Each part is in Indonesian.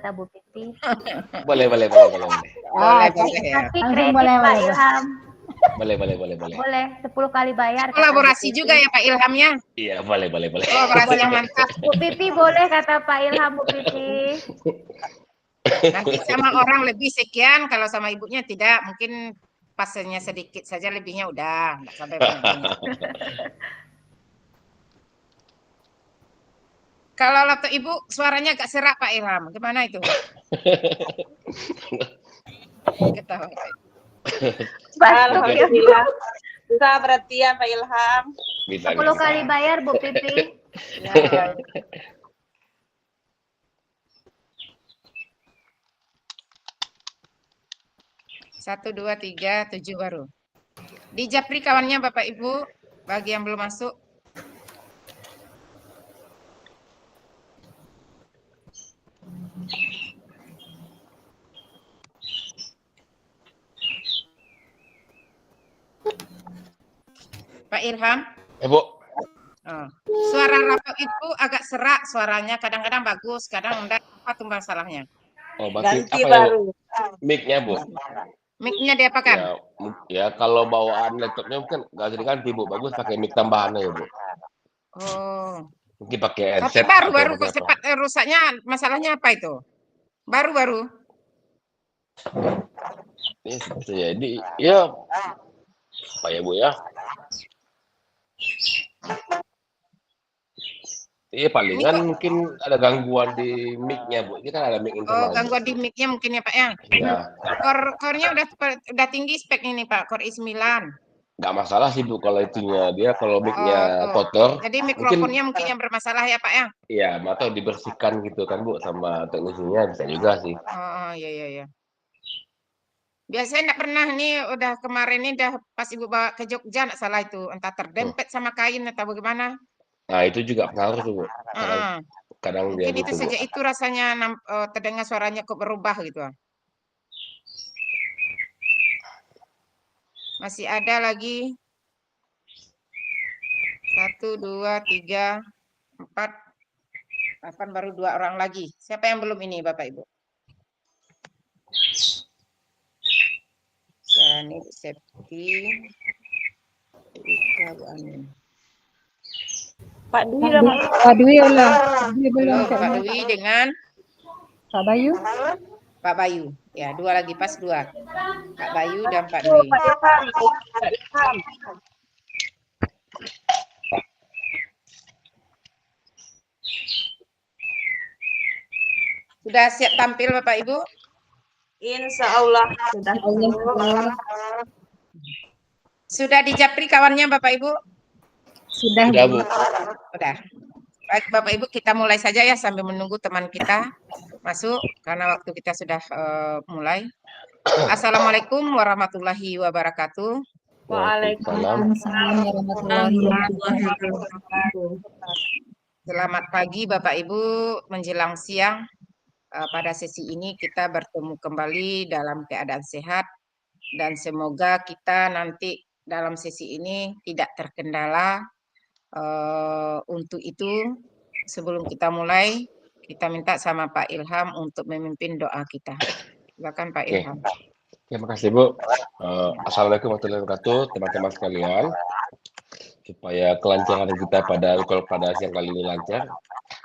kata Bu Pipi. Boleh. Boleh ya. Kasih kredit Pak Ilham. Boleh. Boleh 10 kali bayar. kata Kolaborasi Bu Pipi. juga ya Pak Ilhamnya. Iya, boleh. Kolaborasi yang mantap. Bu Pipi boleh kata Pak Ilham, Bu Pipi. Nanti sama orang lebih sekian, kalau sama ibunya tidak, mungkin pasnya sedikit saja, lebihnya udah, nggak sampai banyak-banyak. Kalau laptop ibu suaranya agak serak Pak Ilham, gimana itu? Ketawa. Alhamdulillah. Bisa berarti ya Pak Ilham. 10 kali bayar Bu Pipi. Ya. Satu, 2, 3, 7 baru. Di Japri kawannya Bapak Ibu, bagi yang belum masuk. Pak Ilham. Bu. Oh. Suara laptop itu agak serak suaranya, kadang-kadang bagus, kadang enggak. Apa tuh masalahnya? Oh, berarti Ganti apa baru. ya? Mic-nya, Bu. Mic-nya diapakan? Ya, kalau bawaan laptopnya mungkin nggak usah diganti, Bu. Bagus pakai mic tambahannya ya, Bu. Oh. Mungkin pakai Tapi headset. baru kok cepat rusaknya, masalahnya apa itu? Baru. Jadi, ya apa ya, Bu ya? Iya, palingan mungkin ada gangguan di mic-nya, Bu. Ini kan ada mic internal. Oh, gangguan di mic-nya mungkin ya, Pak ya? Iya. Core-nya udah tinggi spek ini, Pak. Core i9. Nggak masalah sih, Bu, kalau itunya. Dia kalau mic-nya kotor. Jadi mikrofonnya mungkin yang bermasalah ya, Pak ya? Iya, atau dibersihkan gitu kan, Bu, sama teknisinya bisa juga sih. Oh, iya. Biasanya enggak pernah nih, udah kemarin ini udah pas Ibu bawa ke Jogja, enggak salah itu. Entah terdempet sama kain atau bagaimana. Nah, itu juga pengaruh tuh, Bu. Kadang dia mungkin gitu, itu saja, itu rasanya terdengar suaranya kok berubah gitu. Masih ada lagi. 1, 2, 3, 4, 8, baru 2 orang lagi. Siapa yang belum ini, Bapak Ibu? Sarani, Septi, Rika, Bu Anin. Pak Dwi lah. Pak Dwi ulang. Belum, Pak Dwi dengan Pak Bayu. Pak Bayu. Ya, 2 lagi, pas 2. Pak Bayu dan Pak Dwi. Sudah siap tampil Bapak Ibu? Insya Allah sudah. Sudah dijapri kawannya Bapak Ibu? Sudah, Bu. Sudah. Baik Bapak Ibu, kita mulai saja ya sambil menunggu teman kita masuk karena waktu kita sudah mulai. Assalamualaikum warahmatullahi wabarakatuh. Waalaikumsalam warahmatullahi wabarakatuh. Selamat pagi Bapak Ibu, menjelang siang. Pada sesi ini kita bertemu kembali dalam keadaan sehat dan semoga kita nanti dalam sesi ini tidak terkendala. Untuk itu sebelum kita mulai kita minta sama Pak Ilham untuk memimpin doa kita. Silakan Pak Ilham. Terima kasih Bu. Assalamualaikum warahmatullahi wabarakatuh teman-teman sekalian. Supaya kelancaran kita pada siang kali ini lancar,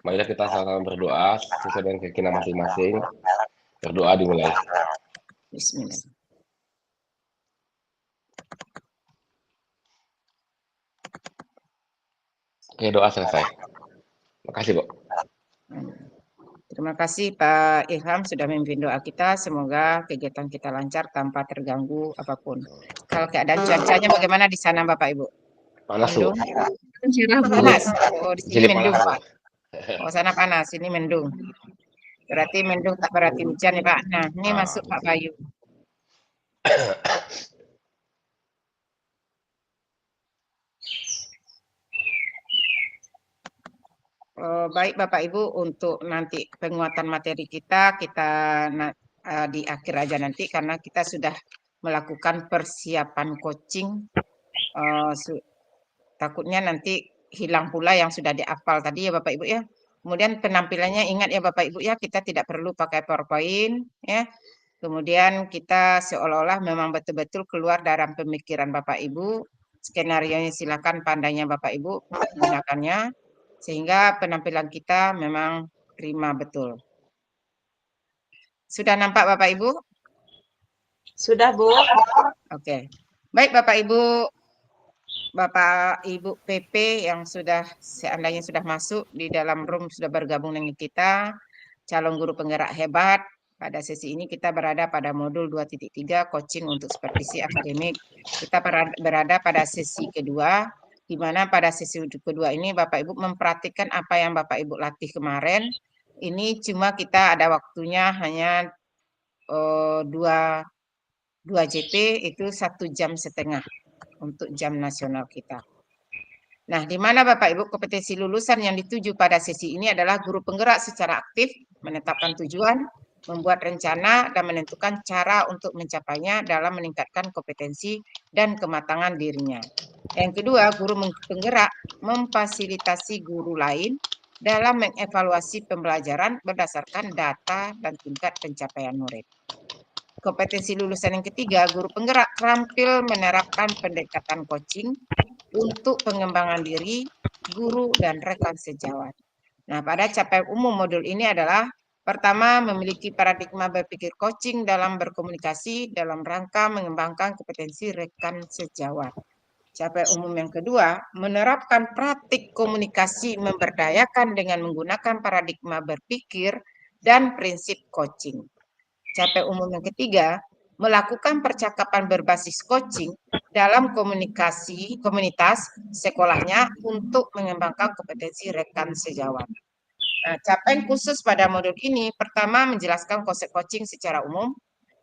marilah kita sama-sama berdoa sesuai dengan keyakinan masing-masing. Berdoa dimulai. Bismillah. Oke, doa selesai. Terima kasih, Bu. Terima kasih Pak Ilham sudah memimpin doa kita. Semoga kegiatan kita lancar tanpa terganggu apapun. Kalau keadaan cuacanya bagaimana di sana Bapak Ibu? Panas, mendung? Panas. Oh, di sini mendung Pak. Oh, sana panas, ini mendung. Berarti mendung tak berarti hujan ya Pak. Nah, ini masuk Pak Bayu. Baik Bapak Ibu, untuk nanti penguatan materi kita di akhir aja nanti karena kita sudah melakukan persiapan coaching. Takutnya nanti hilang pula yang sudah dihafal tadi ya Bapak Ibu ya. Kemudian penampilannya ingat ya Bapak Ibu ya, kita tidak perlu pakai PowerPoint ya. Kemudian kita seolah-olah memang betul-betul keluar dalam pemikiran Bapak Ibu. Skenarionya silakan pandainya Bapak Ibu gunakannya sehingga penampilan kita memang prima betul. Sudah nampak Bapak Ibu? Sudah, Bu. Oke. Baik Bapak Ibu PP yang sudah seandainya sudah masuk di dalam room, sudah bergabung dengan kita, calon guru penggerak hebat. Pada sesi ini kita berada pada modul 2.3 coaching untuk supervisi akademik. Kita berada pada sesi kedua, di mana pada sesi kedua ini Bapak Ibu memperhatikan apa yang Bapak Ibu latih kemarin. Ini cuma kita ada waktunya hanya 2 JP, itu 1,5 jam untuk jam nasional kita. Nah, di mana Bapak Ibu kompetensi lulusan yang dituju pada sesi ini adalah guru penggerak secara aktif, menetapkan tujuan, membuat rencana, dan menentukan cara untuk mencapainya dalam meningkatkan kompetensi dan kematangan dirinya. Yang kedua, guru penggerak memfasilitasi guru lain dalam mengevaluasi pembelajaran berdasarkan data dan tingkat pencapaian murid. Kompetensi lulusan yang ketiga, guru penggerak terampil menerapkan pendekatan coaching untuk pengembangan diri, guru, dan rekan sejawat. Nah, pada capaian umum modul ini adalah pertama, memiliki paradigma berpikir coaching dalam berkomunikasi dalam rangka mengembangkan kompetensi rekan sejawat. Capaian umum yang kedua, menerapkan praktik komunikasi memberdayakan dengan menggunakan paradigma berpikir dan prinsip coaching. Capaian umum yang ketiga, melakukan percakapan berbasis coaching dalam komunitas sekolahnya untuk mengembangkan kompetensi rekan sejawat. Nah, capaian khusus pada modul ini, pertama menjelaskan konsep coaching secara umum,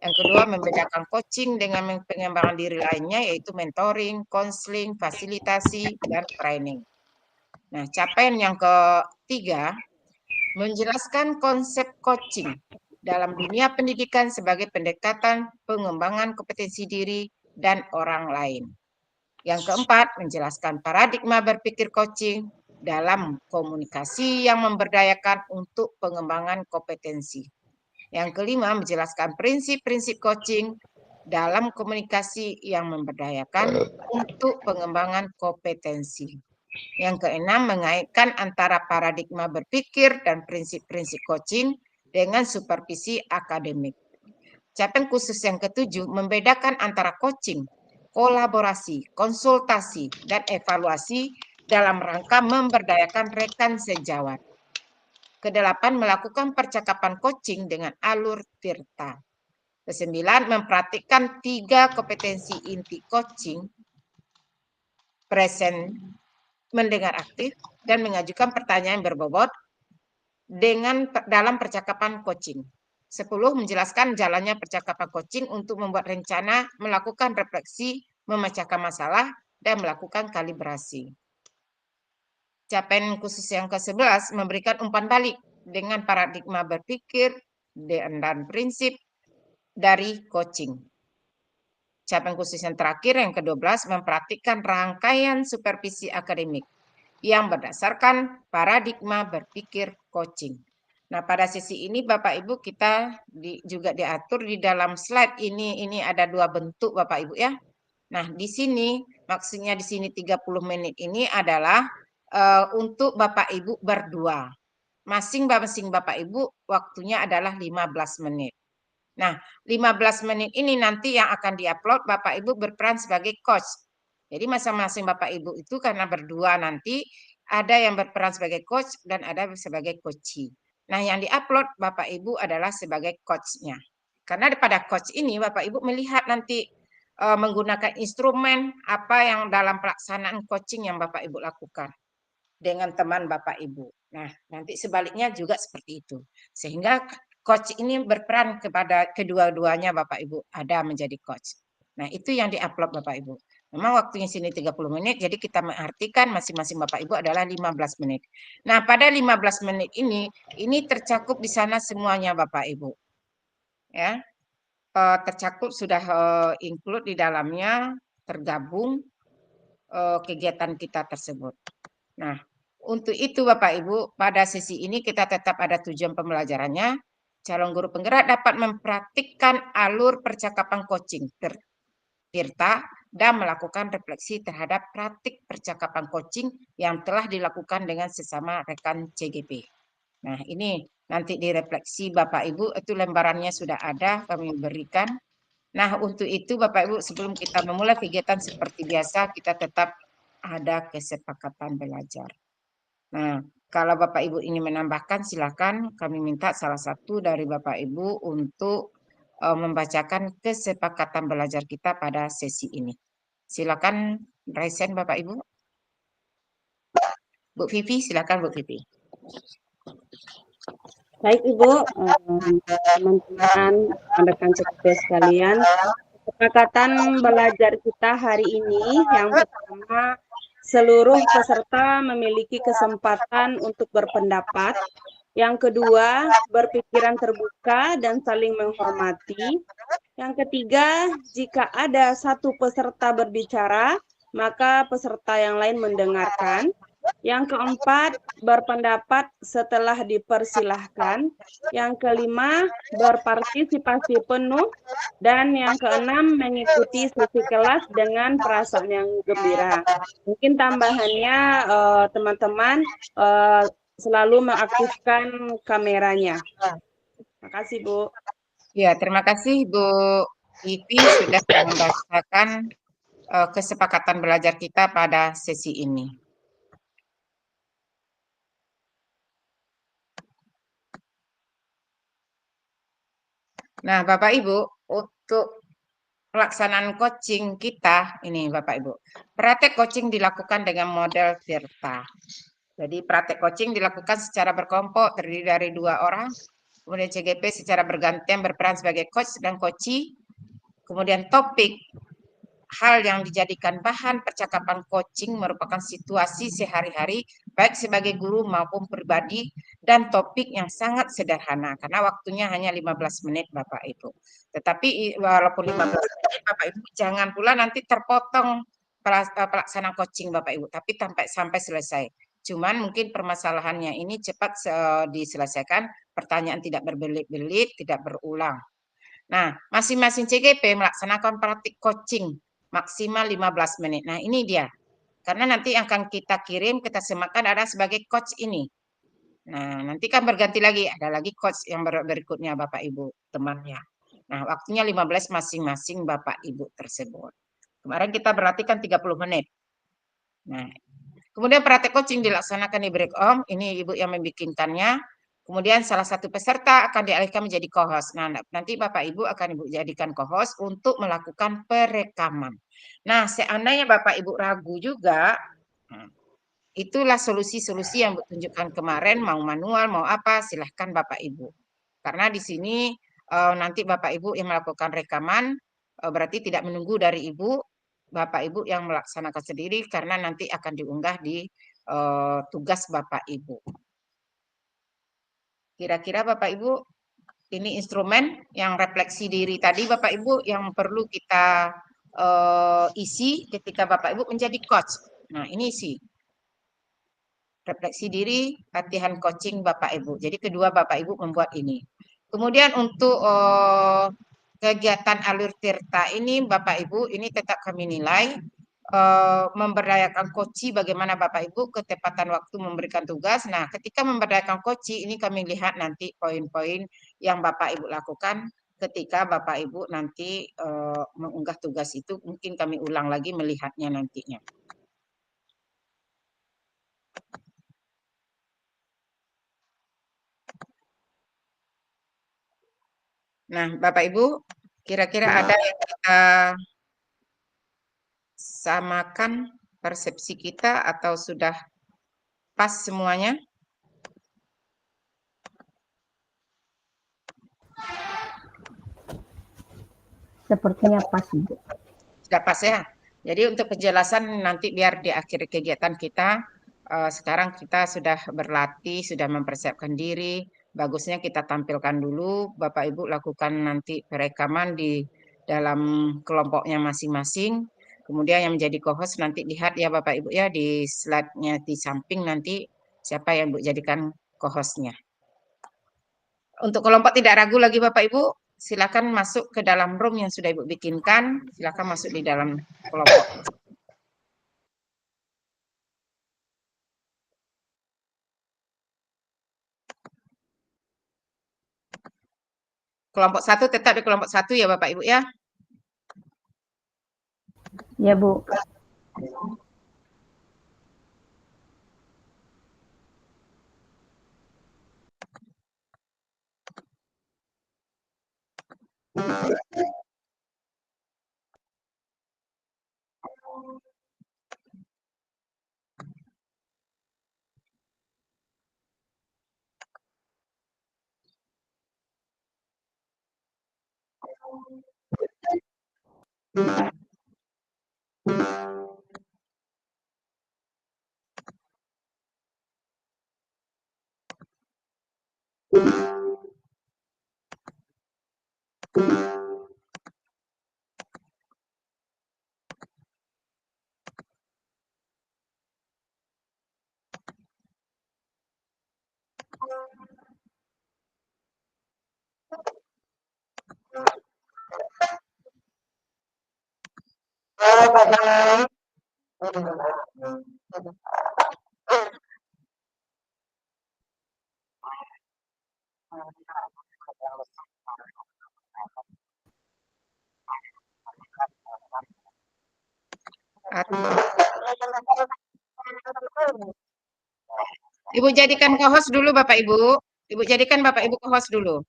yang kedua membedakan coaching dengan pengembangan diri lainnya yaitu mentoring, konseling, fasilitasi, dan training. Nah, capaian yang ketiga, menjelaskan konsep coaching dalam dunia pendidikan sebagai pendekatan pengembangan kompetensi diri dan orang lain. Yang keempat, menjelaskan paradigma berpikir coaching dalam komunikasi yang memberdayakan untuk pengembangan kompetensi. Yang kelima, menjelaskan prinsip-prinsip coaching dalam komunikasi yang memberdayakan untuk pengembangan kompetensi. Yang keenam, mengaitkan antara paradigma berpikir dan prinsip-prinsip coaching dengan supervisi akademik. Capaian khusus yang ketujuh, membedakan antara coaching, kolaborasi, konsultasi, dan evaluasi dalam rangka memberdayakan rekan sejawat. Kedelapan, melakukan percakapan coaching dengan alur Tirta. Kesembilan, mempraktikkan 3 kompetensi inti coaching, present, mendengar aktif, dan mengajukan pertanyaan berbobot dalam percakapan coaching. 10, menjelaskan jalannya percakapan coaching untuk membuat rencana, melakukan refleksi, memecahkan masalah, dan melakukan kalibrasi. Capaian khusus yang ke-11, memberikan umpan balik dengan paradigma berpikir dan prinsip dari coaching. Capaian khusus yang terakhir yang ke-12, mempraktikkan rangkaian supervisi akademik yang berdasarkan paradigma berpikir coaching. Nah, pada sesi ini Bapak Ibu kita juga diatur di dalam slide ini ada 2 bentuk Bapak Ibu ya. Nah, di sini maksudnya di sini 30 menit ini adalah untuk Bapak Ibu berdua. Masing-masing Bapak Ibu waktunya adalah 15 menit. Nah, 15 menit ini nanti yang akan diupload Bapak Ibu berperan sebagai coach. Jadi masing-masing Bapak Ibu itu karena berdua nanti ada yang berperan sebagai coach dan ada sebagai coachee. Nah, yang diupload Bapak Ibu adalah sebagai coach-nya. Karena pada coach ini Bapak Ibu melihat nanti menggunakan instrumen apa yang dalam pelaksanaan coaching yang Bapak Ibu lakukan dengan teman Bapak Ibu. Nah, nanti sebaliknya juga seperti itu. Sehingga coach ini berperan kepada kedua-duanya Bapak Ibu ada menjadi coach. Nah, itu yang diupload Bapak Ibu. Memang waktunya sini 30 menit, jadi kita mengartikan masing-masing Bapak Ibu adalah 15 menit. Nah, pada 15 menit ini tercakup di sana semuanya Bapak Ibu. Ya, tercakup sudah include di dalamnya, tergabung kegiatan kita tersebut. Nah, Untuk itu Bapak Ibu, pada sesi ini kita tetap ada tujuan pembelajarannya. Calon guru penggerak dapat mempraktikkan alur percakapan coaching Tirta dan melakukan refleksi terhadap praktik percakapan coaching yang telah dilakukan dengan sesama rekan CGP. Nah, ini nanti direfleksi Bapak Ibu, itu lembarannya sudah ada kami berikan. Nah, untuk itu Bapak Ibu, sebelum kita memulai kegiatan seperti biasa, kita tetap ada kesepakatan belajar. Nah, kalau Bapak Ibu ingin menambahkan, silakan kami minta salah satu dari Bapak Ibu untuk membacakan kesepakatan belajar kita pada sesi ini. Silakan raisen Bapak Ibu. Bu Vivi, silakan Bu Vivi. Baik Ibu, teman-teman, rekan CGP sekalian, kesepakatan belajar kita hari ini yang pertama, seluruh peserta memiliki kesempatan untuk berpendapat. Yang kedua, berpikiran terbuka dan saling menghormati. Yang ketiga, jika ada satu peserta berbicara, maka peserta yang lain mendengarkan. Yang keempat, berpendapat setelah dipersilahkan. Yang kelima, berpartisipasi penuh. Dan yang keenam, mengikuti sesi kelas dengan perasaan yang gembira. Mungkin tambahannya, teman-teman, selalu mengaktifkan kameranya. Terima kasih, Bu. Ya, terima kasih Bu Vivi sudah membacakan kesepakatan belajar kita pada sesi ini. Nah, Bapak Ibu, untuk pelaksanaan coaching kita, ini Bapak Ibu, praktek coaching dilakukan dengan model Tirta. Jadi praktek coaching dilakukan secara berkelompok, terdiri dari 2 orang, kemudian CGP secara bergantian berperan sebagai coach dan coachee, kemudian topik, hal yang dijadikan bahan percakapan coaching merupakan situasi sehari-hari, baik sebagai guru maupun pribadi, dan topik yang sangat sederhana, karena waktunya hanya 15 menit Bapak Ibu. Tetapi walaupun 15 menit Bapak Ibu, jangan pula nanti terpotong pelaksanaan coaching Bapak Ibu, tapi sampai selesai. Cuman mungkin permasalahannya ini cepat diselesaikan, pertanyaan tidak berbelit-belit, tidak berulang. Nah, masing-masing CGP melaksanakan praktik coaching maksimal 15 menit. Nah, ini dia. Karena nanti yang akan kita kirim, kita semakan ada sebagai coach ini. Nah, nanti kan berganti lagi. Ada lagi coach yang berikutnya Bapak Ibu temannya. Nah, waktunya 15 masing-masing Bapak Ibu tersebut. Kemarin kita berlatih kan 30 menit. Nah, kemudian praktek coaching dilaksanakan di break room. Ini Ibu yang membikinkannya. Kemudian salah satu peserta akan dialihkan menjadi co-host. Nah, nanti Bapak Ibu akan Ibu jadikan co-host untuk melakukan perekaman. Nah, seandainya Bapak Ibu ragu juga, itulah solusi-solusi yang Ibu tunjukkan kemarin, mau manual, mau apa, silahkan Bapak Ibu. Karena di sini nanti Bapak Ibu yang melakukan rekaman, berarti tidak menunggu dari Ibu, Bapak Ibu yang melaksanakan sendiri, karena nanti akan diunggah di tugas Bapak Ibu. Kira-kira Bapak Ibu, ini instrumen yang refleksi diri tadi Bapak Ibu yang perlu kita isi ketika Bapak Ibu menjadi coach. Nah, ini isi. Refleksi diri, latihan coaching Bapak Ibu. Jadi kedua Bapak Ibu membuat ini. Kemudian untuk kegiatan alur tirta ini Bapak Ibu, ini tetap kami nilai memberdayakan coachee, bagaimana Bapak Ibu ketepatan waktu memberikan tugas. Nah, ketika memberdayakan coachee ini kami lihat nanti poin-poin yang Bapak Ibu lakukan ketika Bapak Ibu nanti mengunggah tugas itu, mungkin kami ulang lagi melihatnya nantinya. Nah, Bapak Ibu, kira-kira ada yang kita samakan persepsi kita atau sudah pas semuanya? Sepertinya pas, Bu. Sudah pas ya? Jadi untuk penjelasan nanti biar di akhir kegiatan kita, sekarang kita sudah berlatih, sudah mempersiapkan diri, bagusnya kita tampilkan dulu, Bapak Ibu lakukan nanti perekaman di dalam kelompoknya masing-masing, Kemudian yang menjadi co-host nanti lihat ya Bapak Ibu ya di slide-nya di samping nanti siapa yang Ibu jadikan co-hostnya. Untuk kelompok tidak ragu lagi Bapak Ibu, silakan masuk ke dalam room yang sudah Ibu bikinkan, silakan masuk di dalam kelompok. Kelompok 1 tetap di kelompok 1 ya Bapak Ibu ya. Ya, Bu. Ibu jadikan co-host dulu Bapak Ibu. Ibu jadikan Bapak Ibu co-host dulu.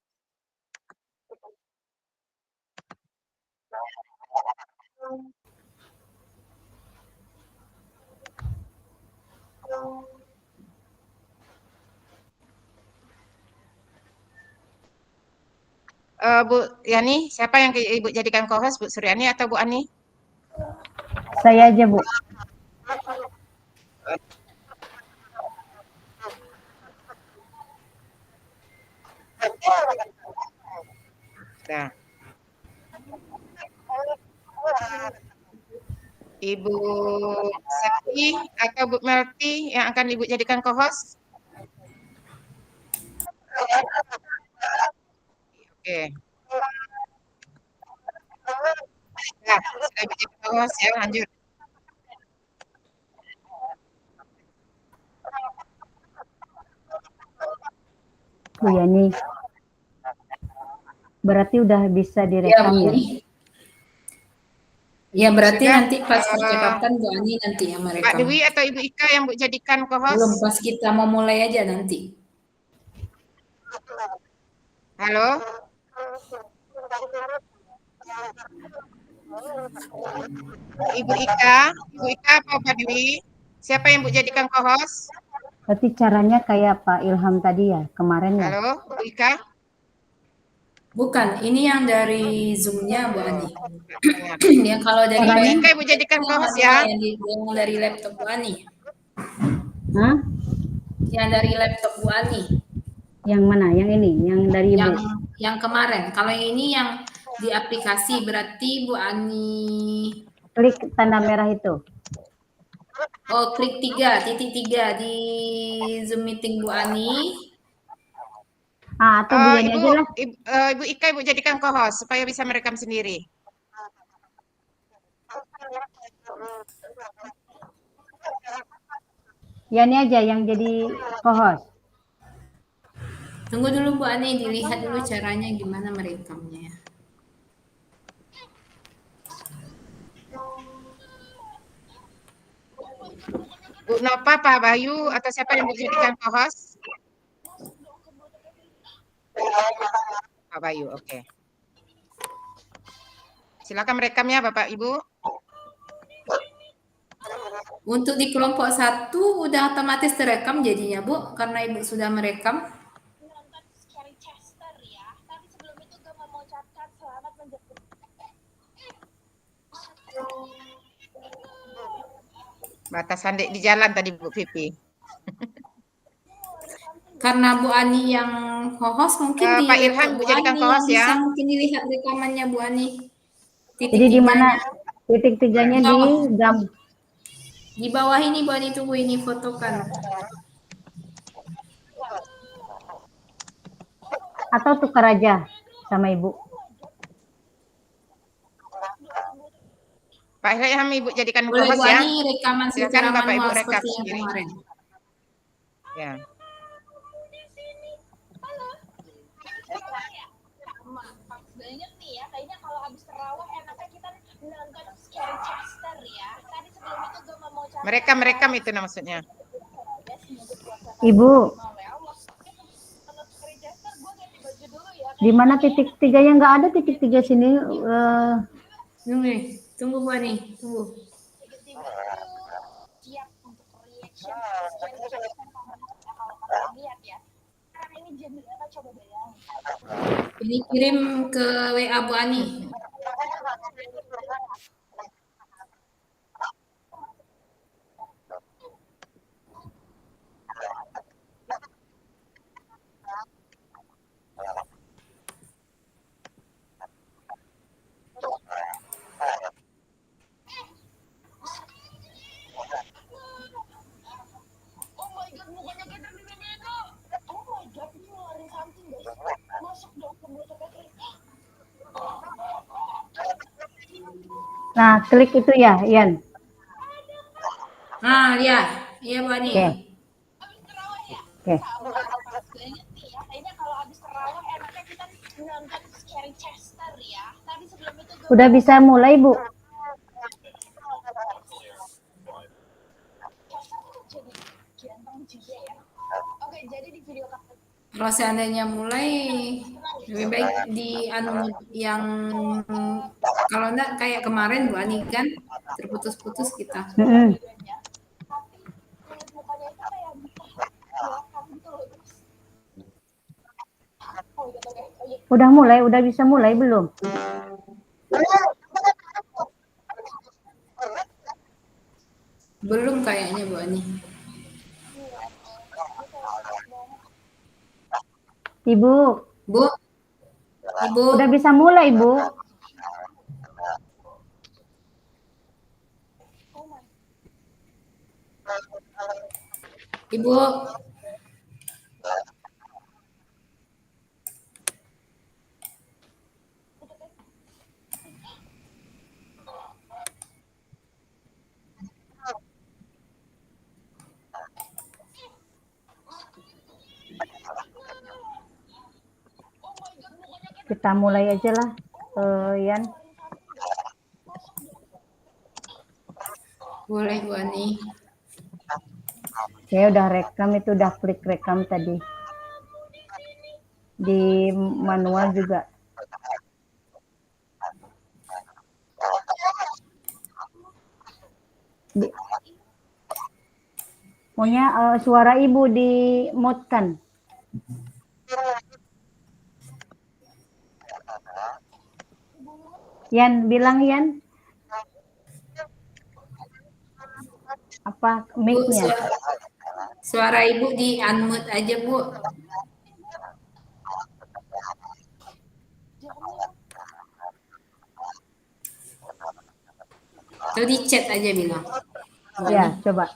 Bu Yani, siapa yang Ibu jadikan co-host, Bu Suryani atau Bu Ani? Saya aja, Bu. Nah. Ibu Septi atau Bu Melti yang akan Ibu jadikan co-host? Oke. Nah, sudah jadi co-host ya, lanjut. Bu Yani. Berarti udah bisa direkam ya? Ya, berarti Sudah, nanti pas percakapan Bu Ani nanti yang Pak merekam. Dewi atau Ibu Ika yang Bu jadikan co-host? Belum, pas kita mau mulai aja nanti. Halo? Ibu Ika apa Pak Dewi? Siapa yang Bu jadikan co-host? Berarti caranya kayak Pak Ilham tadi ya, kemarin ya? Halo, Bu Ika? Bukan, ini yang dari Zoom-nya Bu Ani. Yang kalau dari Ibu Ika Ibu jadikan co-host ya? yang dari laptop Bu Ani. Hah? Yang dari laptop Bu Ani. Yang mana? Yang ini? Yang dari Ibu? Yang kemarin. Kalau yang ini yang di aplikasi berarti Bu Ani. Klik tanda merah itu. Oh, klik 3 di Zoom meeting Bu Ani. Atau Bu Yani aja lah. Ibu Ika Ibu jadikan co-host supaya bisa merekam sendiri. Yani aja yang jadi co-host. Tunggu dulu Bu Ani, dilihat dulu caranya gimana merekamnya. Bu Nova, Pak Bayu, atau siapa yang dijadikan co-host? Pak Bayu, oke. Silakan merekamnya Bapak Ibu. Untuk di kelompok 1 udah otomatis terekam jadinya Bu, karena Ibu sudah merekam. Batasan di jalan tadi Bu Pipi. Karena Bu Ani yang host mungkin di Pak Ilham Bu jadikan co-host ya. bisa mungkin dilihat rekamannya Bu Ani. Jadi di mana? Titik tiganya di gam. Di bawah ini Bu Ani, tunggu ini fotokan. Atau tukar aja sama Ibu. Pak Ilham, Ibu jadikan Boleh co-host Bu ya. Ani rekaman Silakan secara Bapak Ibu manual rekam seperti yang sendiri. kemarin. Ya. Banyak nih ya, kayaknya kalau habis terawih enaknya kita nonton Scary Chester ya. Tadi sebelum itu gue mau cari Merekam itu maksudnya. Ibu, Scary Chester, gue ganti baju dulu ya. di mana titik tiganya? Nggak ada titik tiga sini. Tunggu Bu Ani, tunggu. Siap untuk reaction Scary Chester kalau kalian lihat ya. Karena ini jendelanya coba bayangin. Ini kirim ke WA Bu Ani. Oh my god, mukanya kayak dari beda. Oh my god, ini ngeluarin something guys. Masuk dong ke mulut Catherine. Nah, klik itu ya, Ian. Nah, lihat. Iya Bu Ani. Oke. Oke. Banyak nih ya, kayaknya kalau habis terawih enaknya kita nonton Scary Chester ya. Tadi sebelum itu gue Udah bisa mulai, Bu. jadi ganteng juga ya. Oke, jadi di video Kalau seandainya mulai, lebih baik di yang kalau enggak kayak kemarin Bu Ani kan terputus-putus kita. Mm-mm. tapi kulit mukanya itu kayak belakang gitu loh guys. Oh gitu oke. Oh iya. Udah mulai, udah bisa mulai belum? Belum kayaknya Bu Ani. Ibu, Bu, Ibu, udah bisa mulai, Bu. Ibu. Kita mulai aja lah, Ian. Boleh Bu Ani. Saya udah rekam, itu udah klik rekam tadi. Di manual juga. Pokoknya suara Ibu di mute kan. Yan, bilang Yan. Apa Bu, mic-nya? suara Ibu di unmute aja Bu. Atau di chat aja bilang. Bu Ya, Ani. coba.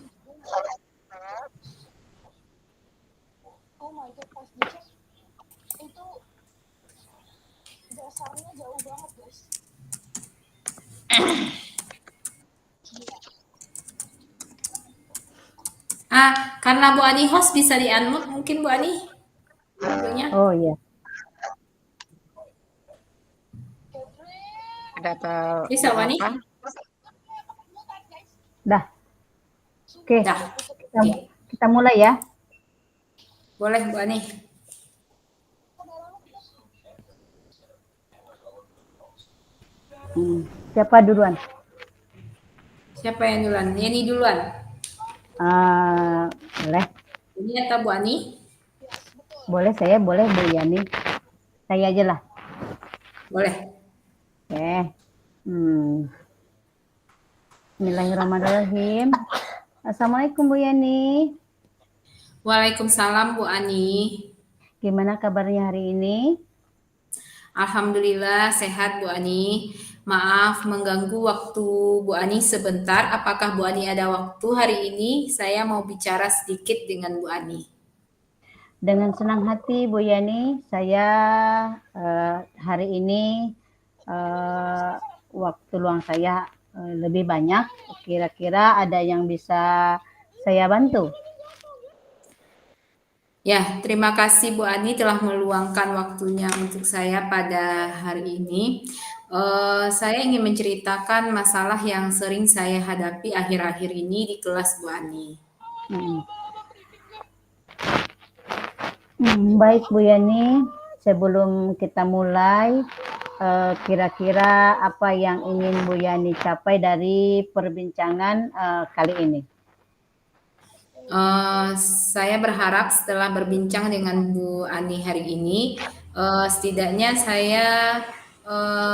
Oh my god, pas dicek itu dasarnya jauh banget guys. Karena Bu Ani host bisa di unmute mungkin Bu Ani. Videonya. Oh iya. Ada apa? Bisa Bu Ani? Apa? Dah. Oke, Dah. kita mulai ya. Boleh Bu Ani. Siapa duluan? Siapa yang duluan? Yani duluan. Boleh. Ini atau Bu Ani? Boleh saya, boleh Bu Yani. Saya aja lah. Boleh. Oke. Bismillahirrahmanirrahim. Assalamualaikum Bu Yani. Waalaikumsalam Bu Ani. Gimana kabarnya hari ini? Alhamdulillah sehat Bu Ani. Maaf mengganggu waktu Bu Ani sebentar. Apakah Bu Ani ada waktu hari ini? Saya mau bicara sedikit dengan Bu Ani. Dengan senang hati Bu Yani, saya hari ini waktu luang saya lebih banyak. Kira-kira ada yang bisa saya bantu? Ya, terima kasih Bu Ani telah meluangkan waktunya untuk saya pada hari ini. Saya ingin menceritakan masalah yang sering saya hadapi akhir-akhir ini di kelas Bu Ani. Baik Bu Yani, sebelum kita mulai, kira-kira apa yang ingin Bu Yani capai dari perbincangan kali ini? Saya berharap setelah berbincang dengan Bu Ani hari ini, setidaknya saya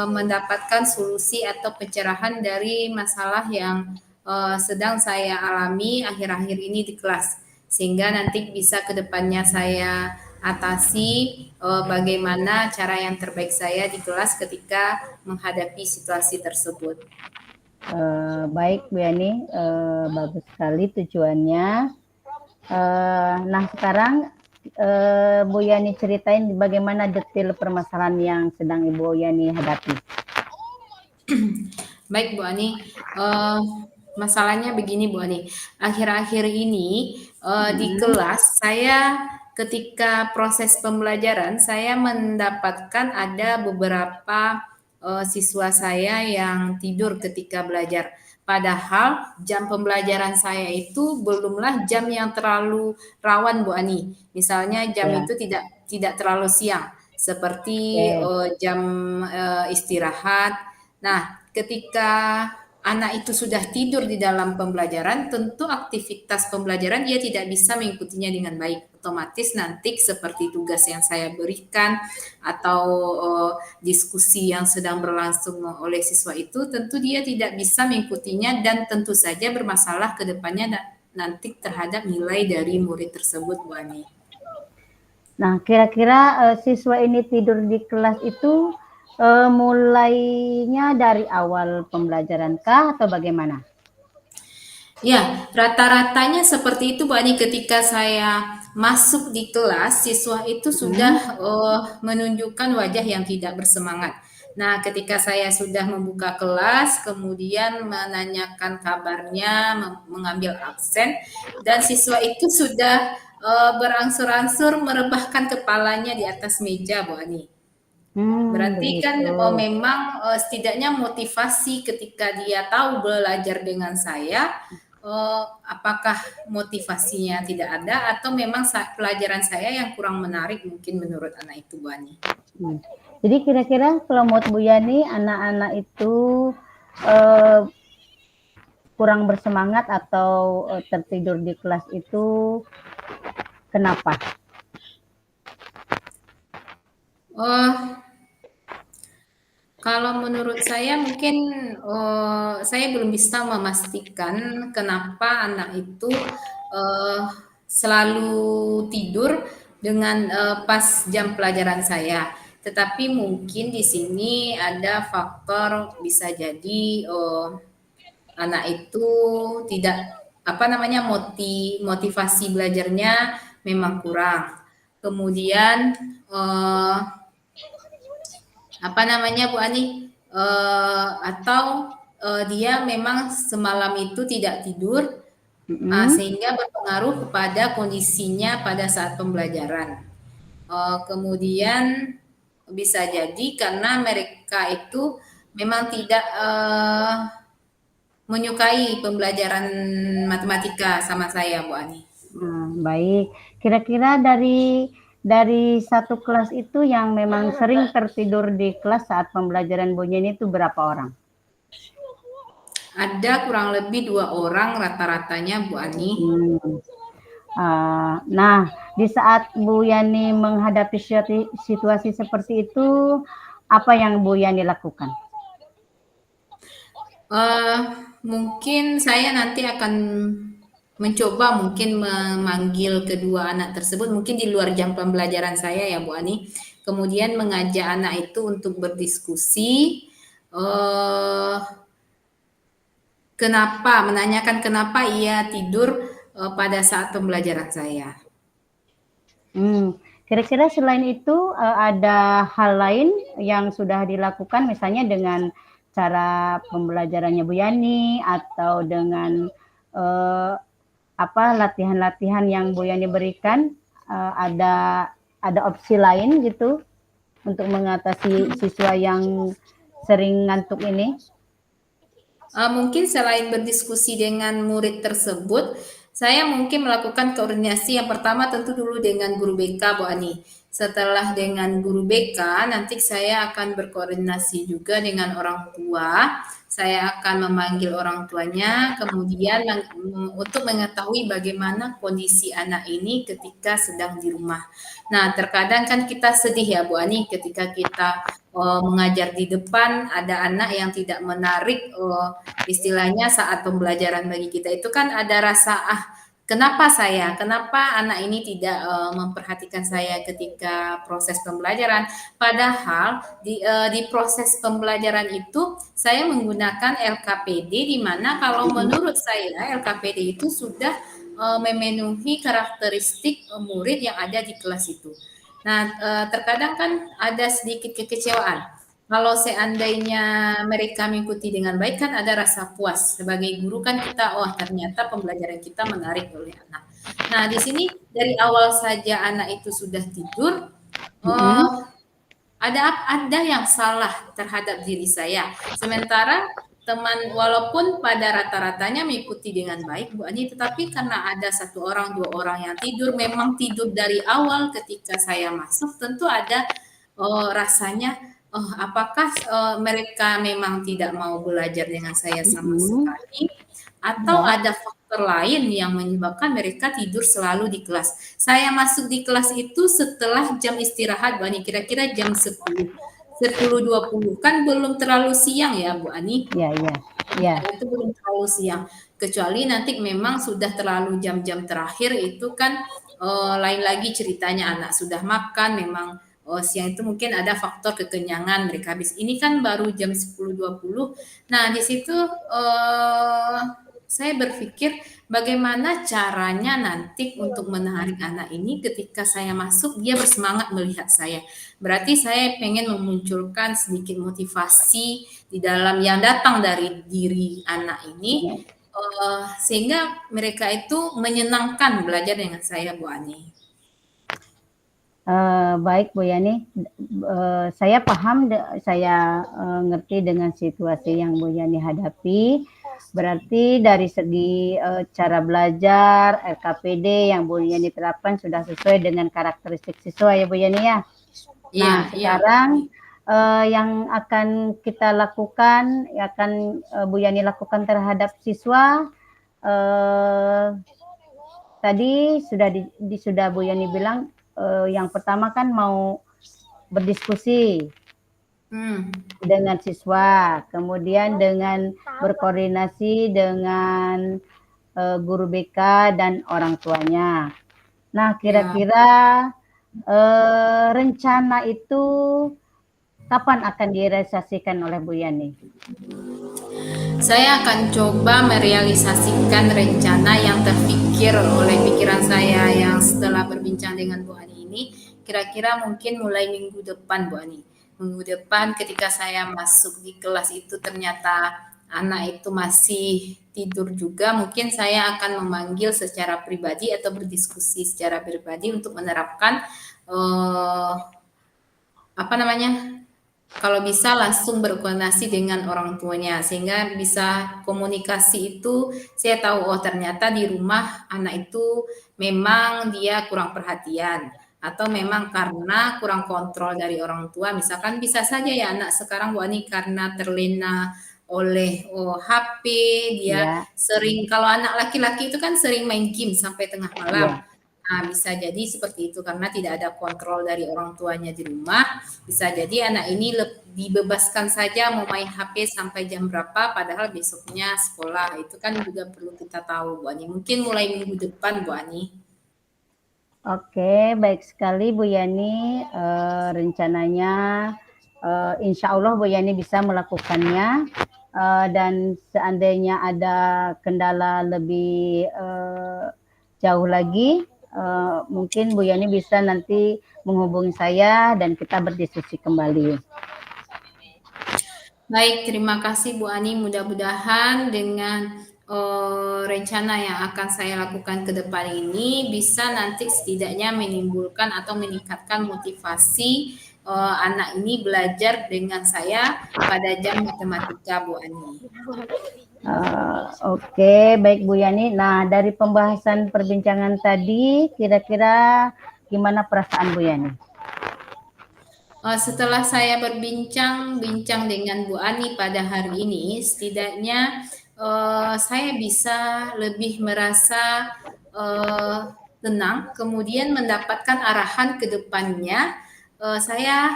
mendapatkan solusi atau pencerahan dari masalah yang sedang saya alami akhir-akhir ini di kelas, sehingga nanti bisa ke depannya saya atasi bagaimana cara yang terbaik saya di kelas ketika menghadapi situasi tersebut. Baik Bu Yani, bagus sekali tujuannya. Nah sekarang Bu Yani ceritain bagaimana detail permasalahan yang sedang Ibu Yani hadapi. Baik Bu Ani, masalahnya begini Bu Ani, akhir-akhir ini di kelas saya ketika proses pembelajaran saya mendapatkan ada beberapa siswa saya yang tidur ketika belajar. Padahal jam pembelajaran saya itu belumlah jam yang terlalu rawan Bu Ani. Misalnya jam Ya. itu tidak terlalu siang, seperti jam istirahat. Nah, ketika anak itu sudah tidur di dalam pembelajaran, tentu aktivitas pembelajaran dia tidak bisa mengikutinya dengan baik. Otomatis nanti seperti tugas yang saya berikan atau diskusi yang sedang berlangsung oleh siswa itu, tentu dia tidak bisa mengikutinya dan tentu saja bermasalah ke depannya nanti terhadap nilai dari murid tersebut, Bu Ani. Nah, kira-kira siswa ini tidur di kelas itu mulainya dari awal pembelajaran kah atau bagaimana? Ya, rata-ratanya seperti itu Bu Ani, ketika saya masuk di kelas, siswa itu sudah menunjukkan wajah yang tidak bersemangat. Nah, ketika saya sudah membuka kelas, kemudian menanyakan kabarnya, mengambil absen, dan siswa itu sudah berangsur-angsur merebahkan kepalanya di atas meja Bu Ani. Berarti kan memang setidaknya motivasi ketika dia tahu belajar dengan saya, apakah motivasinya tidak ada atau memang pelajaran saya yang kurang menarik mungkin menurut anak itu Bu Ani. Jadi kira-kira kalau menurut Bu Yani anak-anak itu kurang bersemangat atau tertidur di kelas itu kenapa? Kalau menurut saya mungkin saya belum bisa memastikan kenapa anak itu selalu tidur dengan pas jam pelajaran saya. Tetapi mungkin di sini ada faktor bisa jadi anak itu tidak motivasi belajarnya memang kurang. Kemudian Bu Ani, atau dia memang semalam itu tidak tidur, sehingga berpengaruh kepada kondisinya pada saat pembelajaran. Kemudian bisa jadi karena mereka itu memang tidak menyukai pembelajaran matematika sama saya, Bu Ani. Baik, kira-kira dari satu kelas itu yang memang sering tertidur di kelas saat pembelajaran Bu Yani itu berapa orang? Ada kurang lebih 2 orang rata-ratanya Bu Ani. Nah, di saat Bu Yani menghadapi situasi seperti itu, apa yang Bu Yani lakukan? Mungkin saya nanti akan mencoba mungkin memanggil kedua anak tersebut mungkin di luar jam pembelajaran saya ya Bu Ani, kemudian mengajak anak itu untuk berdiskusi eh, menanyakan kenapa ia tidur pada saat pembelajaran saya. Kira-kira selain itu ada hal lain yang sudah dilakukan, misalnya dengan cara pembelajarannya Bu Yani atau dengan latihan-latihan yang Bu Yani berikan, ada opsi lain gitu untuk mengatasi siswa yang sering ngantuk ini? Mungkin selain berdiskusi dengan murid tersebut, saya mungkin melakukan koordinasi yang pertama tentu dulu dengan guru BK, Bu Ani. Setelah dengan guru BK, nanti saya akan berkoordinasi juga dengan orang tua. Saya akan memanggil orang tuanya, kemudian untuk mengetahui bagaimana kondisi anak ini ketika sedang di rumah. Nah, terkadang kan kita sedih ya Bu Ani ketika kita mengajar di depan, ada anak yang tidak menarik, istilahnya saat pembelajaran bagi kita itu kan ada rasa kenapa anak ini tidak memperhatikan saya ketika proses pembelajaran, padahal di proses pembelajaran itu saya menggunakan LKPD, di mana kalau menurut saya LKPD itu sudah memenuhi karakteristik murid yang ada di kelas itu. Nah, terkadang kan ada sedikit kekecewaan. Kalau seandainya mereka mengikuti dengan baik kan ada rasa puas. Sebagai guru kan kita, ternyata pembelajaran kita menarik oleh anak. Nah, di sini dari awal saja anak itu sudah tidur, ada yang salah terhadap diri saya. Sementara teman walaupun pada rata-ratanya mengikuti dengan baik Bu Ani, tetapi karena ada 1 orang 2 orang yang tidur, memang tidur dari awal ketika saya masuk, tentu ada rasanya apakah mereka memang tidak mau belajar dengan saya sama sekali, atau ada faktor lain yang menyebabkan mereka tidur selalu di kelas. Saya masuk di kelas itu setelah jam istirahat Bu Ani, kira-kira jam 10:20 kan belum terlalu siang ya Bu Ani. Iya. Itu belum terlalu siang. Kecuali nanti memang sudah terlalu jam-jam terakhir itu kan lain lagi ceritanya, anak sudah makan, memang siang itu mungkin ada faktor kekenyangan mereka habis. Ini kan baru jam 10:20. Nah, di situ saya berpikir bagaimana caranya nanti untuk menarik anak ini ketika saya masuk dia bersemangat melihat saya. Berarti saya pengen memunculkan sedikit motivasi di dalam yang datang dari diri anak ini, sehingga mereka itu menyenangkan belajar dengan saya Bu Ani. Baik Bu Yani, saya paham, saya ngerti dengan situasi yang Bu Yani hadapi. Berarti dari segi cara belajar, LKPD yang Bu Yani terapkan sudah sesuai dengan karakteristik siswa ya Bu Yani ya. Nah, sekarang yang akan kita lakukan, akan Bu Yani lakukan terhadap siswa, tadi sudah Bu Yani bilang, yang pertama kan mau berdiskusi dengan siswa, kemudian dengan berkoordinasi dengan guru BK dan orang tuanya. Nah, kira-kira rencana itu kapan akan direalisasikan oleh Bu Yani? Saya akan coba merealisasikan rencana yang terpikir oleh pikiran saya yang setelah berbincang dengan Bu Ani ini, kira-kira mungkin mulai minggu depan Bu Ani. Minggu depan ketika saya masuk di kelas itu ternyata anak itu masih tidur juga, mungkin saya akan memanggil secara pribadi atau berdiskusi secara pribadi untuk menerapkan kalau bisa langsung berkoordinasi dengan orang tuanya sehingga bisa komunikasi itu saya tahu ternyata di rumah anak itu memang dia kurang perhatian atau memang karena kurang kontrol dari orang tua, misalkan bisa saja ya anak sekarang Bu Ani karena terlena oleh HP dia sering, kalau anak laki-laki itu kan sering main game sampai tengah malam. Nah, bisa jadi seperti itu karena tidak ada kontrol dari orang tuanya di rumah. Bisa jadi anak ini dibebaskan saja mau main HP sampai jam berapa, padahal besoknya sekolah. Itu kan juga perlu kita tahu, Bu Ani. Mungkin mulai minggu depan, Bu Ani. Oke, baik sekali Bu Yani. Rencananya insya Allah Bu Yani bisa melakukannya. Dan seandainya ada kendala lebih jauh lagi, mungkin Bu Yani bisa nanti menghubungi saya dan kita berdiskusi kembali. Baik, terima kasih Bu Ani. Mudah-mudahan dengan rencana yang akan saya lakukan ke depan ini bisa nanti setidaknya menimbulkan atau meningkatkan motivasi anak ini belajar dengan saya pada jam matematika, Bu Ani. Oke, baik Bu Yani. Nah, dari pembahasan perbincangan tadi, kira-kira gimana perasaan Bu Yani? Setelah saya berbincang-bincang dengan Bu Ani pada hari ini, setidaknya saya bisa lebih merasa tenang, kemudian mendapatkan arahan ke depannya, saya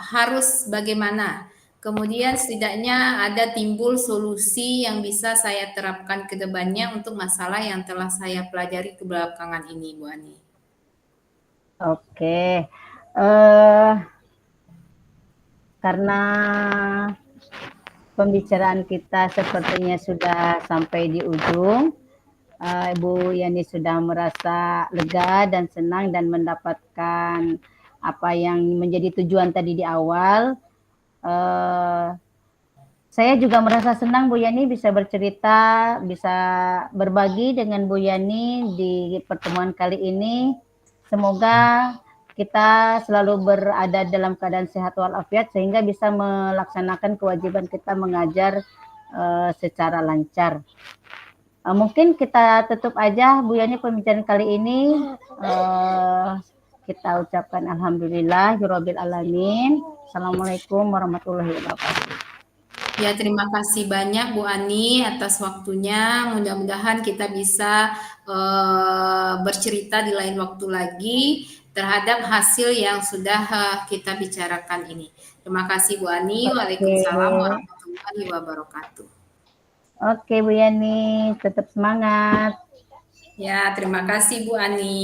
harus bagaimana. Kemudian setidaknya ada timbul solusi yang bisa saya terapkan ke depannya untuk masalah yang telah saya pelajari ke belakangan ini, Bu Ani. Oke. Karena pembicaraan kita sepertinya sudah sampai di ujung, Ibu Yani sudah merasa lega dan senang dan mendapatkan apa yang menjadi tujuan tadi di awal. Saya juga merasa senang Bu Yani bisa bercerita, bisa berbagi dengan Bu Yani di pertemuan kali ini. Semoga kita selalu berada dalam keadaan sehat walafiat sehingga bisa melaksanakan kewajiban kita mengajar secara lancar. Mungkin kita tutup aja Bu Yani pembicaraan kali ini. Kita ucapkan alhamdulillah rabbil alamin. Assalamualaikum warahmatullahi wabarakatuh. Ya, terima kasih banyak Bu Ani atas waktunya. Mudah-mudahan kita bisa bercerita di lain waktu lagi terhadap hasil yang sudah kita bicarakan ini. Terima kasih Bu Ani. Waalaikumsalam warahmatullahi wabarakatuh. Oke Bu Yani, tetap semangat. Ya, terima kasih Bu Ani.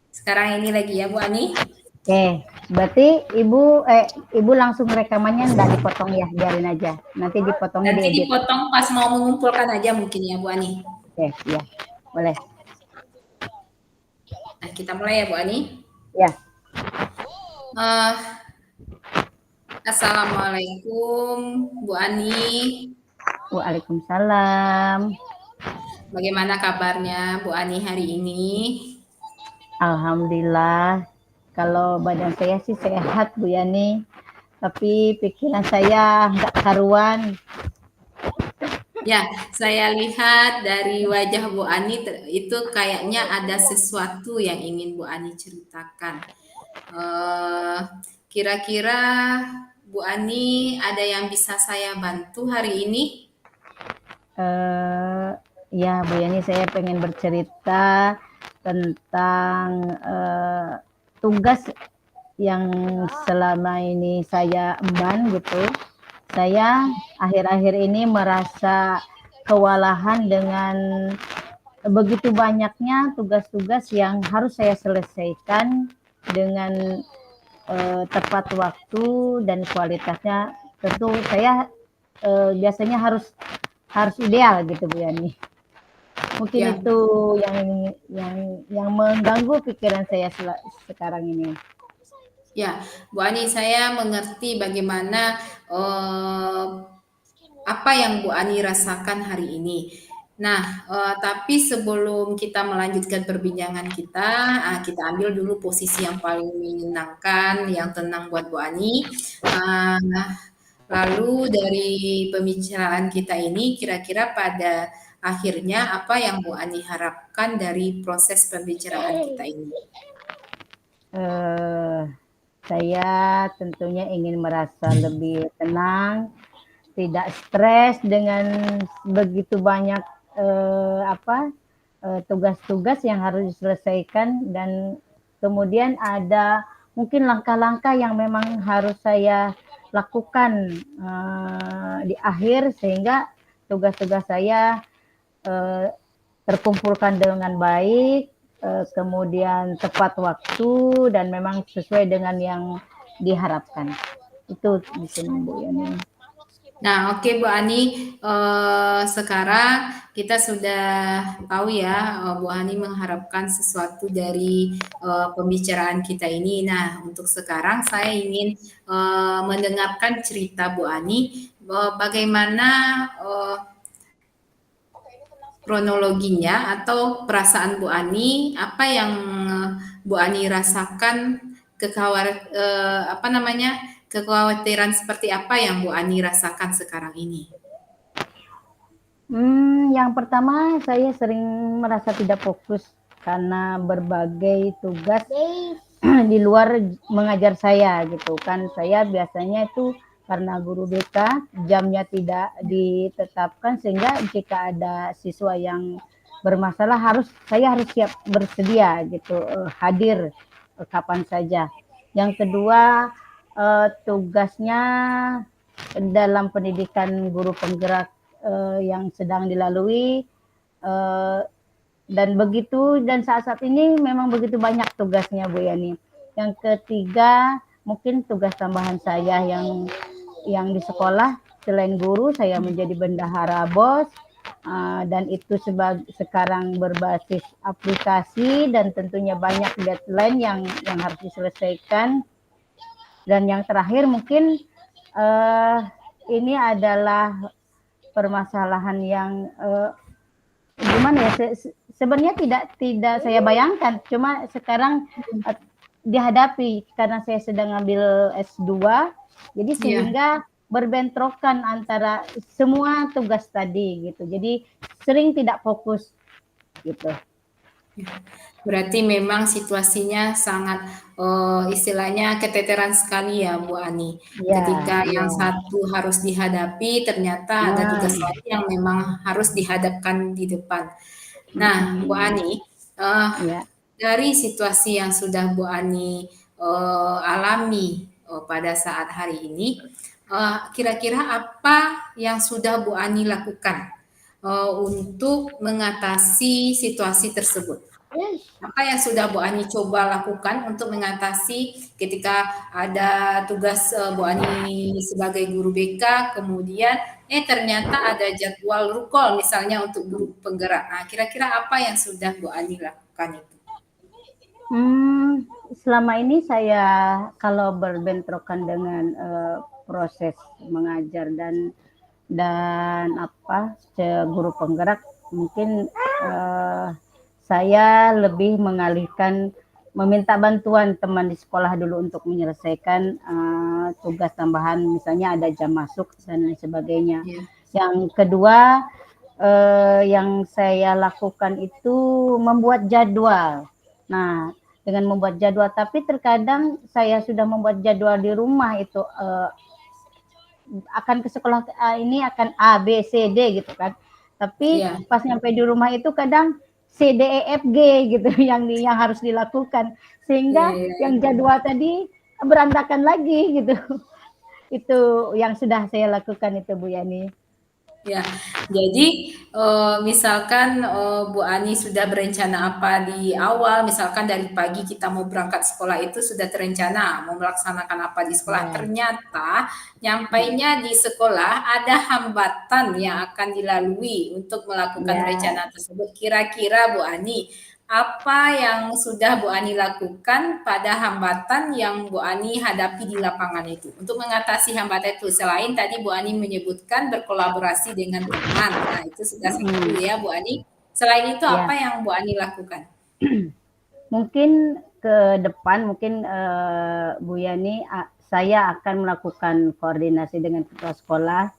Sekarang ini lagi ya Bu Ani. Oke, berarti Ibu langsung rekamannya nggak dipotong ya, biarin aja. Nanti dipotongnya Nanti diedit. dipotong pas mau mengumpulkan aja mungkin ya Bu Ani. Oke, ya, boleh. Nah, kita mulai ya Bu Ani. Ya. Assalamualaikum Bu Ani. Waalaikumsalam. Bagaimana kabarnya Bu Ani hari ini? Alhamdulillah. Kalau badan saya sih sehat Bu Yani, tapi pikiran saya nggak karuan. Ya, saya lihat dari wajah Bu Ani itu kayaknya ada sesuatu yang ingin Bu Ani ceritakan. Kira-kira Bu Ani ada yang bisa saya bantu hari ini? Ya Bu Yani, saya pengen bercerita tentang tugas yang selama ini saya emban gitu. Saya akhir-akhir ini merasa kewalahan dengan begitu banyaknya tugas-tugas yang harus saya selesaikan dengan tepat waktu dan kualitasnya. Tentu saya biasanya harus ideal gitu Bu Yani. Mungkin Ya. itu yang mengganggu pikiran saya sekarang ini. Ya, Bu Ani, saya mengerti bagaimana apa yang Bu Ani rasakan hari ini. Nah, tapi sebelum kita melanjutkan perbincangan kita, kita ambil dulu posisi yang paling menyenangkan, yang tenang buat Bu Ani. Lalu dari pembicaraan kita ini, kira-kira pada akhirnya apa yang Bu Ani harapkan dari proses pembicaraan kita ini? Saya tentunya ingin merasa lebih tenang, tidak stres dengan begitu banyak tugas-tugas yang harus diselesaikan, dan kemudian ada mungkin langkah-langkah yang memang harus saya lakukan di akhir sehingga tugas-tugas saya terkumpulkan dengan baik, kemudian tepat waktu dan memang sesuai dengan yang diharapkan. Itu di sini Bu Yani. Nah, oke Bu Ani, sekarang kita sudah tahu ya, Bu Ani mengharapkan sesuatu dari pembicaraan kita ini. Nah, untuk sekarang saya ingin mendengarkan cerita Bu Ani, bagaimana kronologinya atau perasaan Bu Ani, apa yang Bu Ani rasakan, kekhawatiran seperti apa yang Bu Ani rasakan sekarang ini? Yang pertama saya sering merasa tidak fokus karena berbagai tugas di luar mengajar saya gitu kan. Saya biasanya itu karena guru BK jamnya tidak ditetapkan sehingga jika ada siswa yang bermasalah saya harus siap bersedia gitu hadir kapan saja. Yang kedua tugasnya dalam pendidikan guru penggerak yang sedang dilalui dan saat-saat ini memang begitu banyak tugasnya Bu Yani. Yang ketiga mungkin tugas tambahan saya yang di sekolah selain guru saya menjadi bendahara BOS dan itu sekarang berbasis aplikasi dan tentunya banyak deadline yang harus diselesaikan. Dan yang terakhir mungkin ini adalah permasalahan yang gimana ya, sebenarnya tidak saya bayangkan, cuma sekarang dihadapi karena saya sedang ambil S2, jadi sehingga berbentrokan antara semua tugas tadi gitu, jadi sering tidak fokus gitu. Berarti memang situasinya sangat istilahnya keteteran sekali ya Bu Ani. Ketika yang satu harus dihadapi, ternyata ada tugas lain yang memang harus dihadapkan di depan. Nah, Bu Ani, dari situasi yang sudah Bu Ani alami pada saat hari ini, kira-kira apa yang sudah Bu Ani lakukan untuk mengatasi situasi tersebut? Apa yang sudah Bu Ani coba lakukan untuk mengatasi ketika ada tugas Bu Ani sebagai guru BK, kemudian ternyata ada jadwal rukol misalnya untuk guru penggerak. Nah, kira-kira apa yang sudah Bu Ani lakukan itu? Selama ini saya kalau berbentrokan dengan proses mengajar dan guru penggerak, mungkin saya lebih mengalihkan meminta bantuan teman di sekolah dulu untuk menyelesaikan tugas tambahan, misalnya ada jam masuk dan lain sebagainya. Yang kedua yang saya lakukan itu membuat jadwal. Nah, dengan membuat jadwal, tapi terkadang saya sudah membuat jadwal di rumah itu akan ke sekolah ini akan A, B, C, D gitu kan. Tapi pas nyampe di rumah itu kadang C, D, E, F, G gitu yang harus dilakukan. Sehingga yang jadwal tadi berantakan lagi gitu. Itu yang sudah saya lakukan itu Bu Yani. Ya, jadi misalkan Bu Ani sudah berencana apa di awal, misalkan dari pagi kita mau berangkat sekolah itu sudah terencana mau melaksanakan apa di sekolah, ternyata nyampainya di sekolah ada hambatan yang akan dilalui untuk melakukan rencana tersebut. Kira-kira Bu Ani, apa yang sudah Bu Ani lakukan pada hambatan yang Bu Ani hadapi di lapangan itu? Untuk mengatasi hambatan itu, selain tadi Bu Ani menyebutkan berkolaborasi dengan teman, nah itu sudah satu ya Bu Ani. Selain itu apa yang Bu Ani lakukan? Mungkin ke depan, Bu Yani, saya akan melakukan koordinasi dengan kepala sekolah.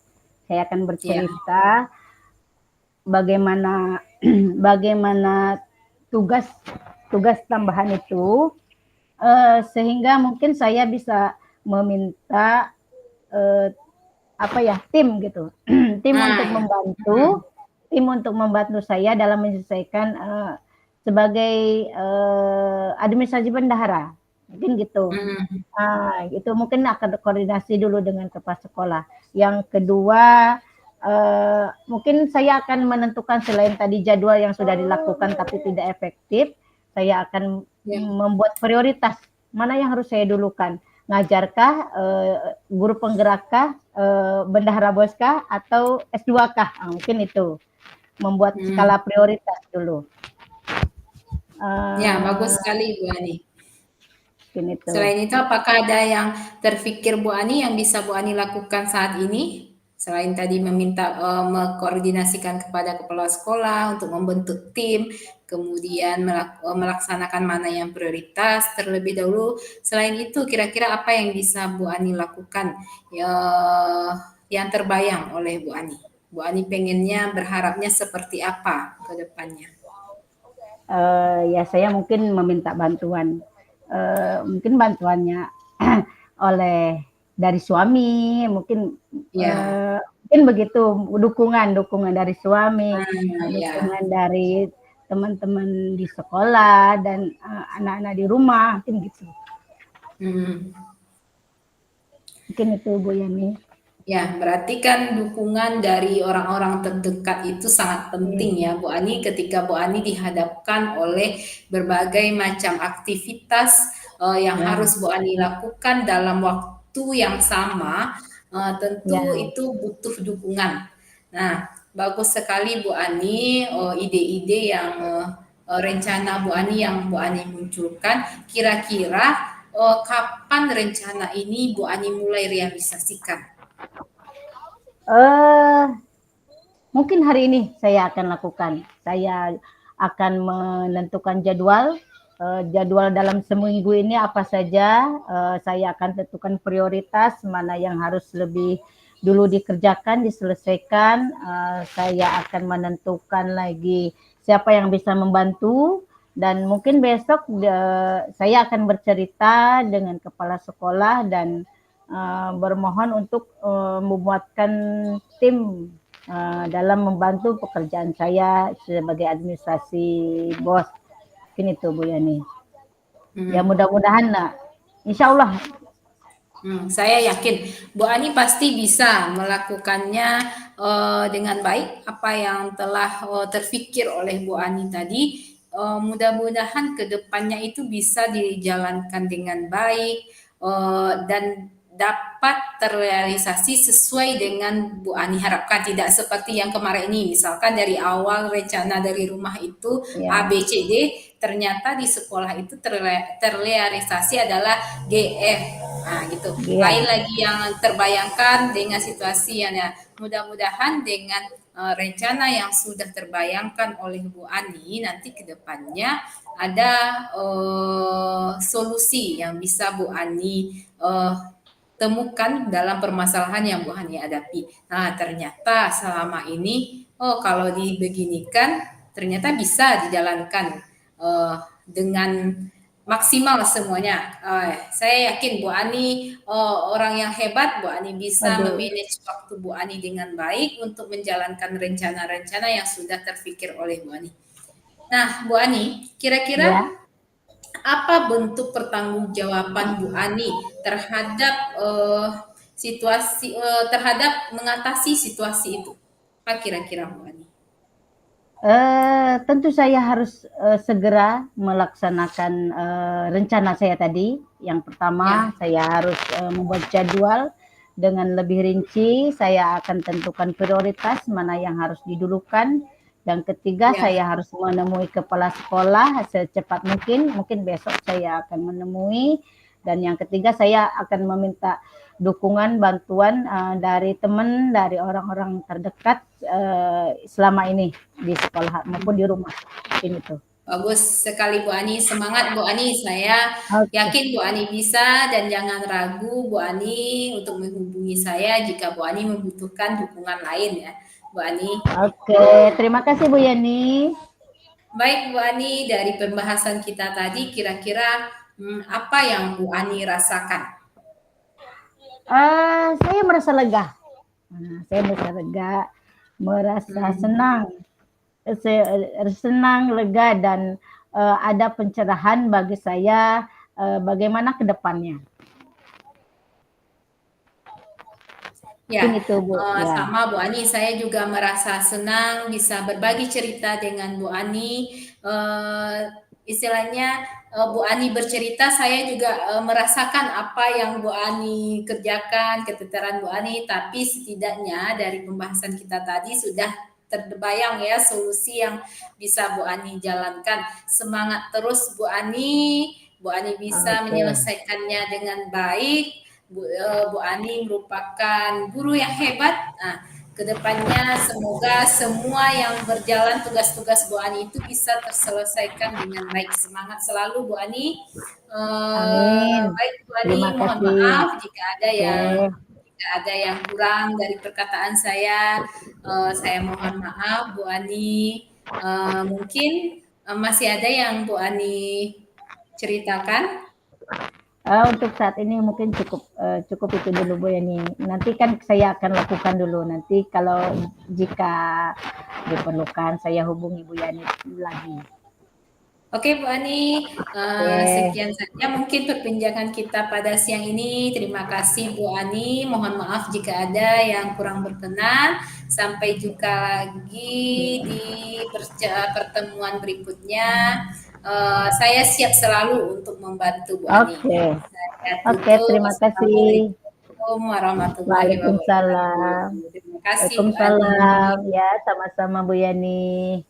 Saya akan bercerita bagaimana tugas tambahan itu sehingga mungkin saya bisa meminta tim gitu tim untuk membantu saya dalam menyelesaikan sebagai administrasi bendahara mungkin gitu. Itu mungkin akan koordinasi dulu dengan kepala sekolah. Yang kedua mungkin saya akan menentukan selain tadi jadwal yang sudah dilakukan tapi tidak efektif, saya akan Ya. membuat prioritas mana yang harus saya dulukan. Ngajarkah, guru penggerakkah, bendahara boskah, atau S2-kah? Mungkin itu. Membuat skala prioritas dulu. Ya, bagus sekali Bu Ani. Mungkin itu. Selain itu, apakah ada yang terfikir Bu Ani yang bisa Bu Ani lakukan saat ini? Selain tadi meminta mengkoordinasikan kepada kepala sekolah untuk membentuk tim, kemudian melaksanakan mana yang prioritas terlebih dahulu. Selain itu, kira-kira apa yang bisa Bu Ani lakukan yang terbayang oleh Bu Ani? Bu Ani pengennya, berharapnya seperti apa ke depannya? Ya saya mungkin meminta bantuan. Mungkin bantuannya oleh dari suami, mungkin Ya. mungkin begitu, dukungan dari suami, Ya. dukungan dari teman-teman di sekolah dan anak-anak di rumah, mungkin gitu. Mungkin itu Bu Yani. Ya, berarti kan dukungan dari orang-orang terdekat itu sangat penting ya Bu Ani, ketika Bu Ani dihadapkan oleh berbagai macam aktivitas yang harus Bu Ani lakukan dalam waktu yang sama, tentu itu butuh dukungan. Nah, bagus sekali Bu Ani, ide-ide yang rencana Bu Ani yang Bu Ani munculkan. Kira-kira kapan rencana ini Bu Ani mulai realisasikan? Mungkin hari ini saya akan lakukan. Saya akan menentukan jadwal dalam seminggu ini apa saja. Saya akan tentukan prioritas mana yang harus lebih dulu dikerjakan, diselesaikan. Saya akan menentukan lagi siapa yang bisa membantu, dan mungkin besok saya akan bercerita dengan kepala sekolah dan bermohon untuk membuatkan tim dalam membantu pekerjaan saya sebagai administrasi BOS. Mungkin itu Bu Yani. Ya mudah-mudahan insya Allah. Saya yakin Bu Ani pasti bisa melakukannya dengan baik apa yang telah terfikir oleh Bu Ani tadi. Mudah-mudahan ke depannya itu bisa dijalankan dengan baik dan dapat terrealisasi sesuai dengan Bu Ani harapkan, tidak seperti yang kemarin ini, misalkan dari awal rencana dari rumah itu A, B, C, D, ternyata di sekolah itu terrealisasi adalah G, F. Nah gitu, lain lagi yang terbayangkan dengan situasi yang ya. Mudah-mudahan dengan rencana yang sudah terbayangkan oleh Bu Ani, nanti ke depannya ada solusi yang bisa Bu Ani temukan dalam permasalahan yang Bu Ani hadapi. Nah, ternyata selama ini, kalau dibeginikan, ternyata bisa dijalankan dengan maksimal semuanya. Saya yakin Bu Ani orang yang hebat. Bu Ani bisa memanage waktu Bu Ani dengan baik untuk menjalankan rencana-rencana yang sudah terfikir oleh Bu Ani. Nah, Bu Ani, kira-kira apa bentuk pertanggungjawaban Bu Ani terhadap situasi terhadap mengatasi situasi itu? Apa kira-kira Bu Ani? Tentu saya harus segera melaksanakan rencana saya tadi. Yang pertama, saya harus membuat jadwal dengan lebih rinci. Saya akan tentukan prioritas mana yang harus didulukan. Dan ketiga, saya harus menemui kepala sekolah secepat mungkin. Mungkin besok saya akan menemui. Dan yang ketiga, saya akan meminta dukungan, bantuan dari teman, dari orang-orang terdekat selama ini di sekolah maupun di rumah. Mungkin itu. Bagus sekali Bu Ani, semangat Bu Ani. Saya yakin Bu Ani bisa, dan jangan ragu Bu Ani untuk menghubungi saya jika Bu Ani membutuhkan dukungan lain ya Bu Ani. Oke, terima kasih Bu Yani. Baik Bu Ani, dari pembahasan kita tadi kira-kira apa yang Bu Ani rasakan? Saya merasa lega. Merasa senang, lega, dan ada pencerahan bagi saya bagaimana ke depannya. Ya, itu, Bu. Sama Bu Ani, saya juga merasa senang bisa berbagi cerita dengan Bu Ani istilahnya Bu Ani bercerita, saya juga merasakan apa yang Bu Ani kerjakan, keteteran Bu Ani, tapi setidaknya dari pembahasan kita tadi sudah terbayang ya solusi yang bisa Bu Ani jalankan. Semangat terus Bu Ani. Bu Ani bisa Oke. menyelesaikannya dengan baik. Bu Ani merupakan guru yang hebat. Nah, kedepannya semoga semua yang berjalan tugas-tugas Bu Ani itu bisa terselesaikan dengan baik. Semangat selalu Bu Ani. Amin. Baik Bu Ani, Terima mohon kasih. maaf jika ada Oke. yang kurang dari perkataan saya. Saya mohon maaf Bu Ani. Mungkin masih ada yang Bu Ani ceritakan? Untuk saat ini mungkin cukup itu dulu Bu Yani. Nanti kan saya akan lakukan dulu. Nanti kalau jika diperlukan saya hubungi Bu Yani lagi. Oke Bu Ani, sekian saja mungkin perbincangan kita pada siang ini. Terima kasih Bu Ani. Mohon maaf jika ada yang kurang berkenan. Sampai jumpa lagi di pertemuan berikutnya. Saya siap selalu untuk membantu Bu Ani. Oke, terima kasih. Assalamualaikum warahmatullahi wabarakatuh. Waalaikumsalam. Terima kasih Bu Ani. Waalaikumsalam. Ya, sama-sama Bu Yani.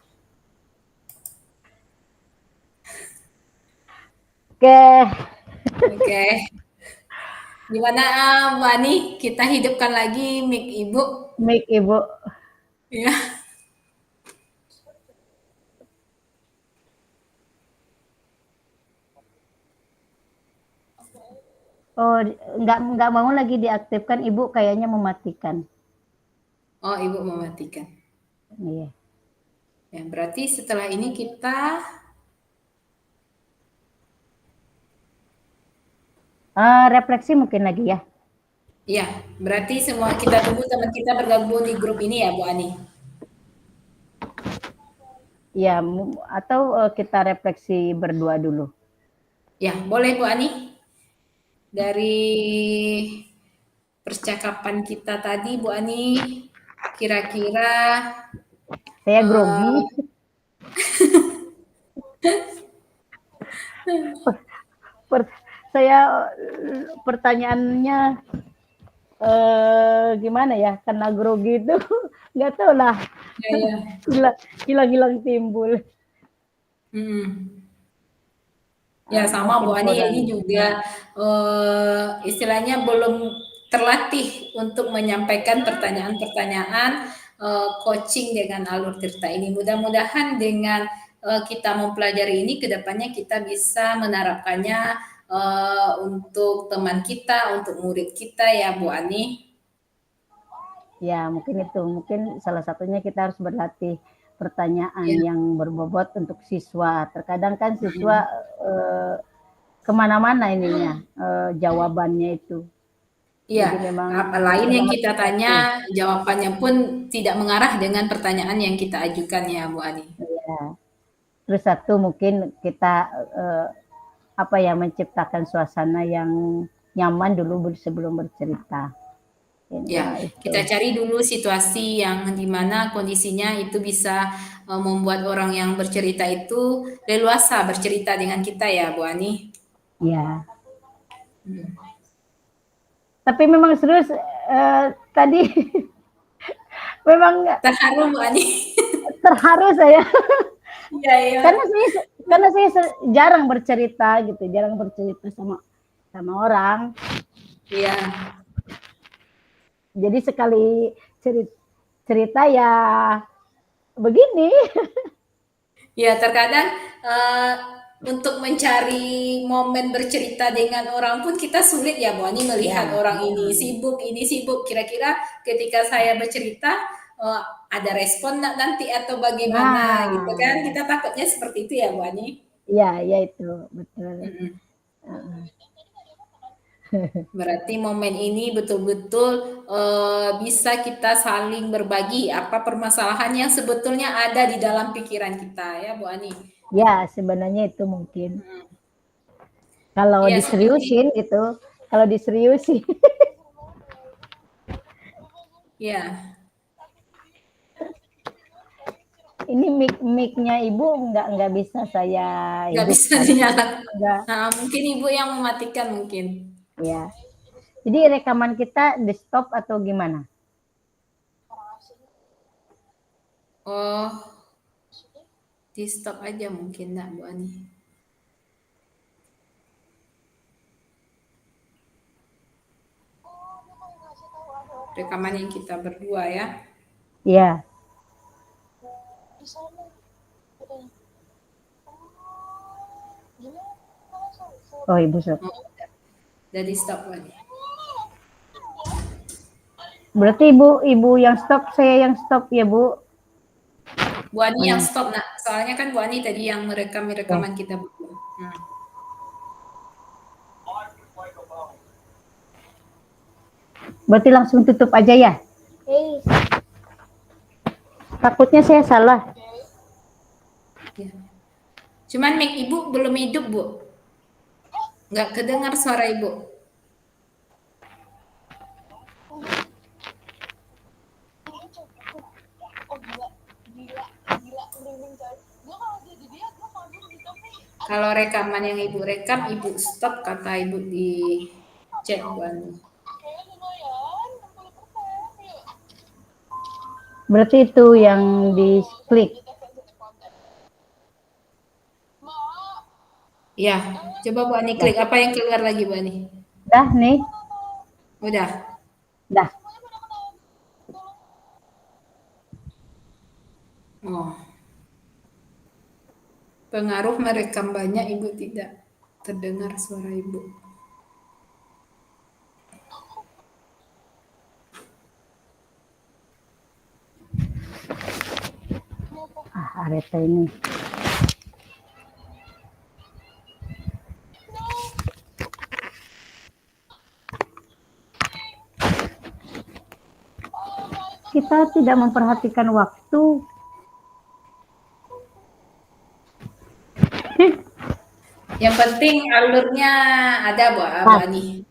Oke. Gimana Bu Ani? Kita hidupkan lagi mic Ibu. Mic Ibu. Ya. Oh, nggak mau lagi diaktifkan, Ibu kayaknya mematikan. Oh, Ibu mematikan. Iya. Ya, berarti setelah ini kita refleksi mungkin lagi ya. Iya, berarti semua kita tunggu teman kita bergabung di grup ini ya, Bu Ani. Ya, atau kita refleksi berdua dulu. Ya, boleh Bu Ani. Dari percakapan kita tadi, Bu Ani, kira-kira saya grogi. Saya pertanyaannya gimana ya? Karena grogi itu nggak tahu lah. Hilang timbul. Ya sama Bu Ani, ini juga istilahnya belum terlatih untuk menyampaikan pertanyaan-pertanyaan coaching dengan alur cerita ini. Mudah-mudahan dengan kita mempelajari ini, kedepannya kita bisa menerapkannya untuk teman kita, untuk murid kita ya Bu Ani. Ya mungkin itu, mungkin salah satunya kita harus berlatih pertanyaan yang berbobot untuk siswa. Terkadang kan siswa kemana-mana ininya jawabannya itu. Iya, apa lain yang kita tanya, jawabannya pun tidak mengarah dengan pertanyaan yang kita ajukan ya Bu Ani. Iya. Terus satu mungkin kita menciptakan suasana yang nyaman dulu sebelum bercerita. Ya, kita cari dulu situasi yang dimana kondisinya itu bisa membuat orang yang bercerita itu leluasa bercerita dengan kita ya Bu Ani. Ya. Tapi memang serius tadi memang terharu Bu Ani. Terharu saya. Iya. Karena saya jarang bercerita gitu, sama orang. Iya. Jadi sekali cerita ya begini. Ya terkadang untuk mencari momen bercerita dengan orang pun kita sulit ya Bu Ani, melihat orang ini sibuk. Kira-kira ketika saya bercerita ada respon nanti atau bagaimana gitu kan? Kita takutnya seperti itu ya Bu Ani. Iya, itu betul. Berarti momen ini betul-betul bisa kita saling berbagi apa permasalahan yang sebetulnya ada di dalam pikiran kita ya Bu Ani. Ya sebenarnya itu mungkin. Kalau diseriusin gitu, Ya. ini mic-nya Ibu nggak bisa saya Nggak bisa hidupkan. dinyalakan. Nggak, Nah, mungkin Ibu yang mematikan mungkin. ya. Jadi rekaman kita di stop atau gimana? Oh, di stop aja mungkin nak Bu Ani. Rekaman yang kita berdua ya. Iya. Oh, Ibu stop. Oh, udah di stop lagi. Berarti Ibu yang stop, saya yang stop ya, Bu. Bu Ani yang stop nak. Soalnya kan Bu Ani tadi yang merekam rekaman kita berdua. Berarti langsung tutup aja ya? Takutnya saya salah. Ya. Cuman mic Ibu belum hidup, Bu. Nggak kedengar suara Ibu. Kalau rekaman yang Ibu rekam, Ibu stop, kata Ibu di chat Bu Ani. Berarti itu yang di-klik. Ya, coba Bu Ani klik. Apa yang keluar lagi Bu Ani? Dah nih, Udah. dah. Oh. Pengaruh merekam banyak, Ibu tidak terdengar suara Ibu. Areta ini. Kita tidak memperhatikan waktu. Yang penting alurnya ada Bu Ani.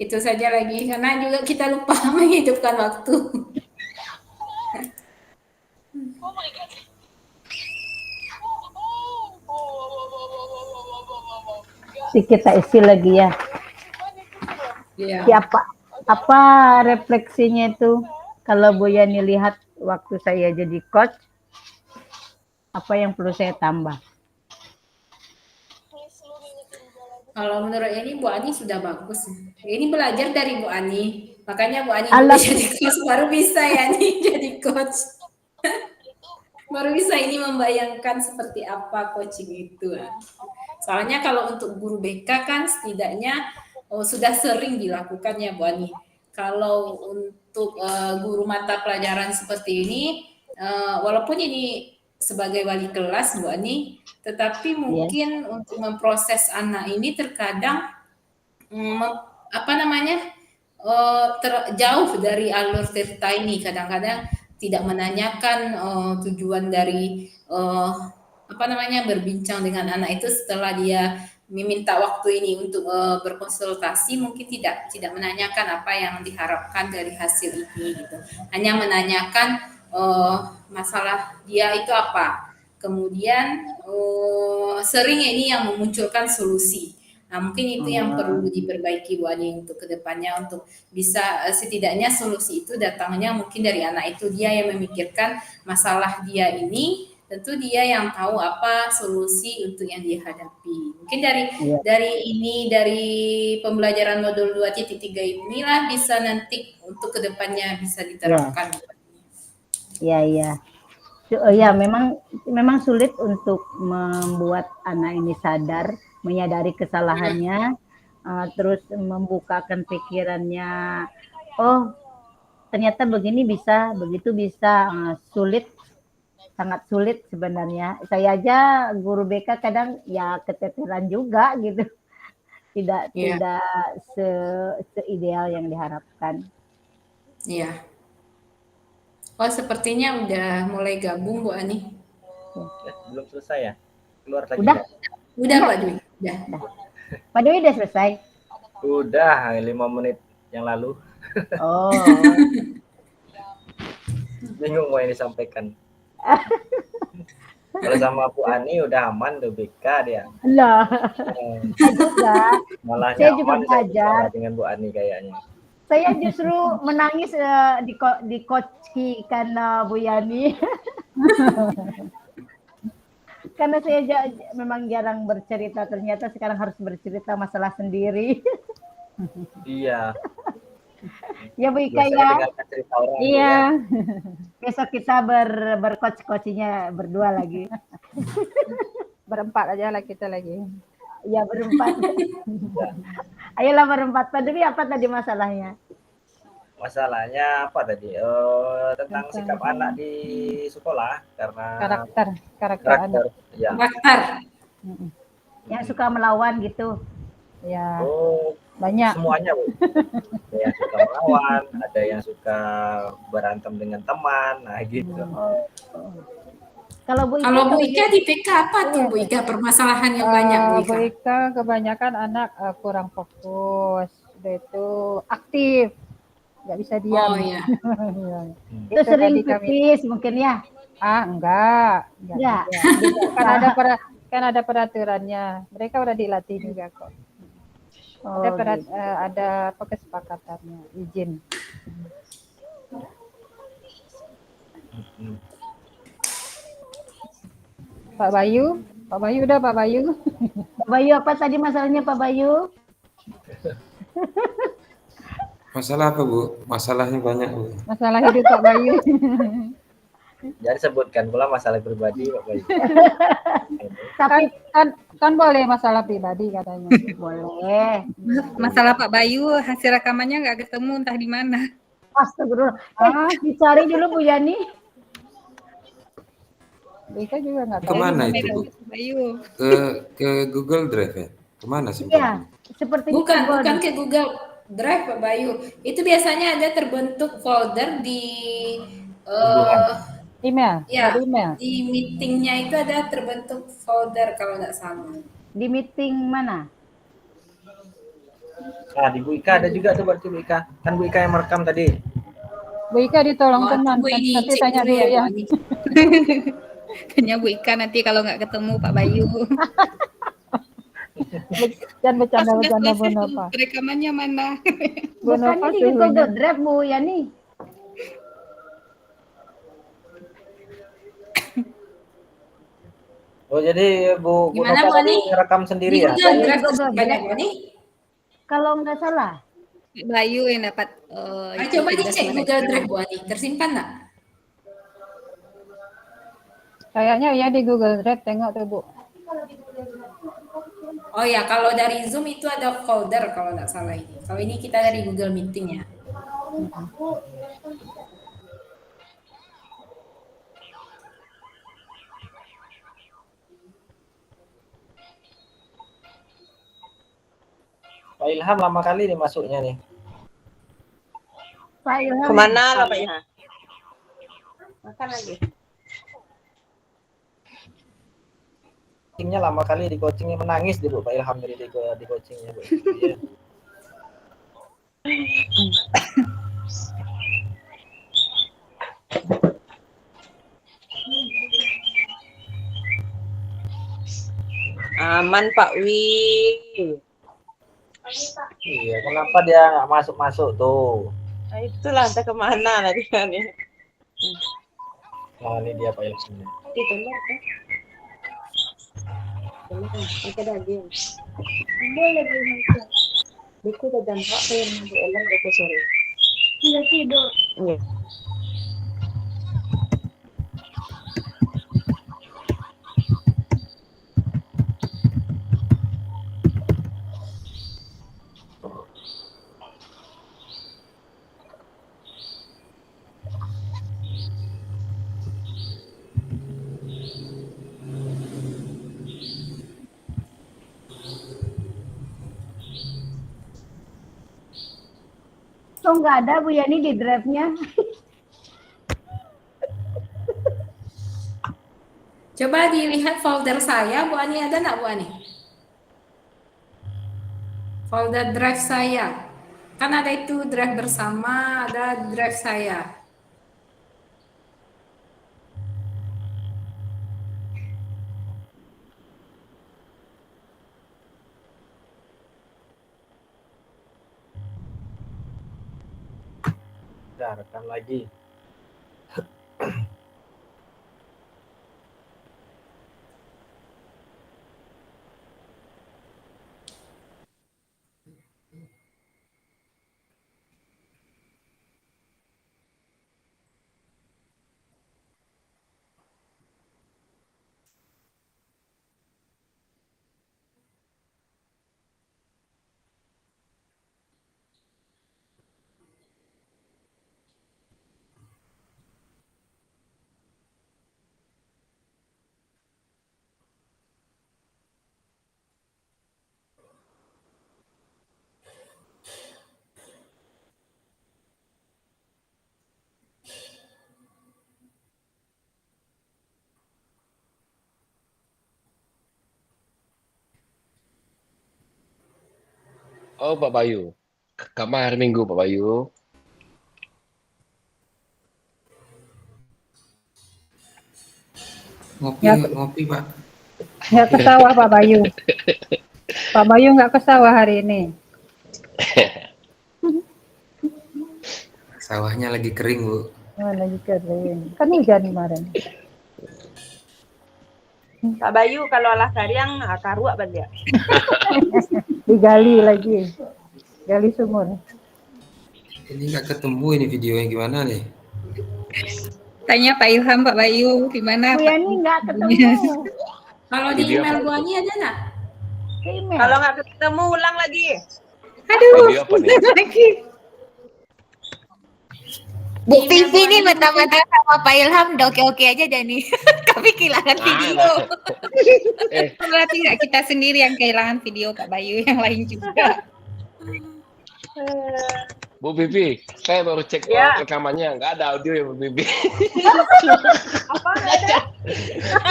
Itu saja lagi, karena juga kita lupa menghidupkan waktu. Kita isi lagi ya. Iya. Apa refleksinya itu? Kalau Bu Yani lihat waktu saya jadi coach, apa yang perlu saya tambah? Kalau menurut ini Bu Ani sudah bagus. Ini belajar dari Bu Ani. Makanya Bu Ani dulu jadi coach, baru bisa ya nih jadi coach. Baru bisa ini membayangkan seperti apa coaching itu. Soalnya kalau untuk guru BK kan setidaknya sudah sering dilakukannya Bu Ani. Kalau untuk guru mata pelajaran seperti ini, walaupun ini sebagai wali kelas Bu Ani, tetapi mungkin untuk memproses anak ini terkadang jauh dari alur cerita ini. Kadang-kadang tidak menanyakan tujuan dari berbincang dengan anak itu setelah dia meminta waktu ini untuk berkonsultasi, mungkin tidak menanyakan apa yang diharapkan dari hasil ini gitu. Hanya menanyakan masalah dia itu apa. Kemudian sering ini yang memunculkan solusi. Nah, mungkin itu yang perlu diperbaiki Bu Ani untuk kedepannya, untuk bisa setidaknya solusi itu datangnya mungkin dari anak itu, dia yang memikirkan masalah dia ini, tentu dia yang tahu apa solusi untuk yang dia hadapi. Mungkin dari pembelajaran modul 2.3 inilah bisa nanti untuk kedepannya bisa diterapkan. Iya. Ya, memang sulit untuk membuat anak ini sadar, menyadari kesalahannya, terus membukakan pikirannya. Oh, ternyata begini bisa, begitu bisa. Sulit, sangat sulit sebenarnya. Saya aja guru BK kadang ya keteteran juga gitu, tidak seideal yang diharapkan. Iya. Oh, sepertinya udah mulai gabung Bu Ani. Belum selesai ya? Keluar lagi. Udah Pak Dwi. Udah. Pak Dwi udah selesai? Udah, 5 menit yang lalu. Oh. Bingung mau yang disampaikan. Kalau sama Bu Ani udah aman tuh BK dia. Lah, Eh, juga. Malah Saya juga nyaman saya belajar. bicara dengan Bu Ani kayaknya. Saya justru menangis dikocikan Bu Yani. Karena saya memang jarang bercerita, ternyata sekarang harus bercerita masalah sendiri. Iya. Ya Bu Ika Biasanya ya. dengarkan cerita orang. Bu, Iya. ya. Besok kita berkoci-kocinya berdua lagi. Berempat aja lah kita lagi. Ya berempat. Ayolah berempat. Pak Dewi, apa tadi masalahnya? Masalahnya apa tadi? Tentang sikap anak di sekolah karena Karakter anak. Ya. Karakter. Yang suka melawan gitu. Ya, Oh, banyak. semuanya, Bu. Ada yang suka melawan, ada yang suka berantem dengan teman, nah gitu. Kalau Bu Ika, Kalau Bu Ika di PK apa tuh Bu Ika permasalahan yang banyak Bu Ika? Bu Ika kebanyakan anak kurang fokus, udah itu aktif, nggak bisa diam. Oh iya. Ya. itu sering pipis mungkin ya? Enggak. Enggak. juga. Kan ada peraturannya. Mereka udah dilatih juga kok. Oh, Ada kesepakatannya, izin. Pak Bayu udah Pak Bayu. Pak Bayu, apa tadi masalahnya Pak Bayu? Masalah apa Bu? Masalahnya banyak Bu. Masalah hidup Pak Bayu. Jangan sebutkan pula masalah pribadi, Pak Bayu. Tapi kan boleh masalah pribadi katanya. boleh. Masalah Pak Bayu, hasil rekamannya nggak ketemu entah di mana. Astagfirullah. Dicari dulu Bu Yani. Mereka juga nggak tahu. Kemana itu Bu? Pak Bayu. Ke Google Drive ya? Kemana sih? Iya, seperti Bukan ke Google Drive Pak Bayu. Itu biasanya ada terbentuk folder di Email. ya, Ada email. di meetingnya itu ada terbentuk folder kalau nggak salah. Di meeting mana? Nah, di Bu Ika ada juga tuh berarti Bu Ika. Kan Bu Ika yang merekam tadi. Bu Ika ditolong Oh, teman. Bu ini Nanti cek tanya dulu dulu ya. Bu Ani. Tanya Bu Ika nanti kalau nggak ketemu Pak Bayu. Jangan bercanda Bu Selesai Nova. tuh, rekamannya mana? Bu Bukan Nova ini di suhunya. Google Drive Bu Yani. Oh, jadi Bu Gimana, Nova Bu tadi Ani? ngerekam sendiri ya? Google Drive Google banyak Drive. Bu Ani. Kalau nggak salah. Pak Bayu yang dapat. Coba dicek Google Drive Bu Ani. Tersimpan nggak? Kayaknya ya di Google Drive, tengok tuh Bu. Oh ya, kalau dari Zoom itu ada folder kalau nggak salah ini. Kalau ini kita dari Google Meeting ya. Pak Ilham lama kali nih masuknya nih. Pak Ilham. Kemana lah Pak Ilham? Makan lagi. Coachingnya lama kali di coachingnya menangis dulu Pak Ilham dari di coachingnya Bu. Iya. Aman Pak Wi. Iya, kenapa dia nggak masuk tuh? Nah, itulah entah kemana tadi kan ya. Nah, ini dia Pak Ilham. Itu lah kan. Kita daging. Boleh boleh. Beku dah jam berapa yang mau elang beku sore? Sudah tidur. Iya. Kok nggak ada Bu Yani di drive-nya? Coba dilihat folder saya, Bu Ani, ada nggak Bu Ani? Folder drive saya. Kan ada itu drive bersama, ada drive saya. sudah rekam lagi. Oh, Pak Bayu. Kamar hari Minggu, Pak Bayu. Ngopi, Ya. ngopi Pak. Nggak ke sawah Pak Bayu. Pak Bayu nggak ke sawah hari ini. Sawahnya lagi kering, Bu. Oh, lagi kering. Kan hujan kemarin. Pak Bayu kalau olah kariang karuak balik. Digali lagi. Gali sumur. Ini nggak ketemu ini videonya gimana nih? Tanya Pak Ilham, Pak Bayu, di mana? Bu Yani nggak ketemu. Kalau di Video email apa Bu itu? Ani ada nggak? Ke email. Kalau nggak ketemu ulang lagi. Aduh, Video apa nih? lagi. Bu Vivi nih mentang-mentang sama Pak Ilham udah oke-oke aja dan nih. Kami kehilangan video. Berarti nggak kita sendiri yang kehilangan video Pak Bayu, yang lain juga. Bu Bibi, saya baru cek Ya. rekamannya, nggak ada audio ya Bu Bibi. Apa nggak ada?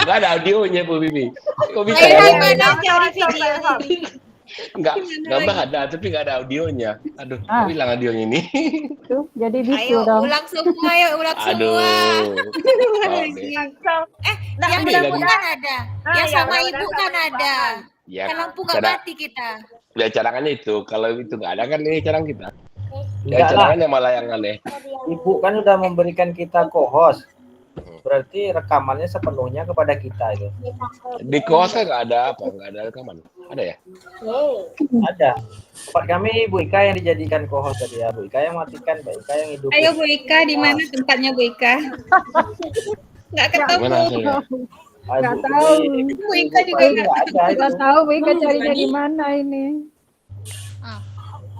Nggak ada audionya Bu Bibi. Kok bisa Pak ya? Ilham mana cari video? Gambar ada, tapi nggak ada audionya. Aduh, Ah. kok hilang audionya ini. Tuh, jadi bisu Ayo dong. ulang semua, ayo ulang Aduh. semua. Oh, deh. Yang ini lampu lagi. kan ada, yang ya, sama udah, ibu udah, kan udah, ada. Ya, Kan lampu nggak cara, mati kita. ya cadangannya itu. Kalau itu nggak ada kan ini cadang kita. Ya Enggak lah. cadangannya malah yang aneh. Ibu kan udah memberikan kita co-host. Berarti rekamannya sepenuhnya kepada kita itu. Di kosan nggak ada apa? Nggak ada rekaman. Ada ya? Ada. Tempat kami Bu Ika yang dijadikan co-host tadi ya. Bu Ika yang matikan, Bu Ika yang hidupin. Ayo Bu Ika, di mana tempatnya Bu Ika? Nggak ketemu. Gimana hasilnya? Ah, Nggak Bu tahu. Vivi, Bu Ika juga nggak nggak ada itu. Nggak tahu Bu Ika carinya di mana ini.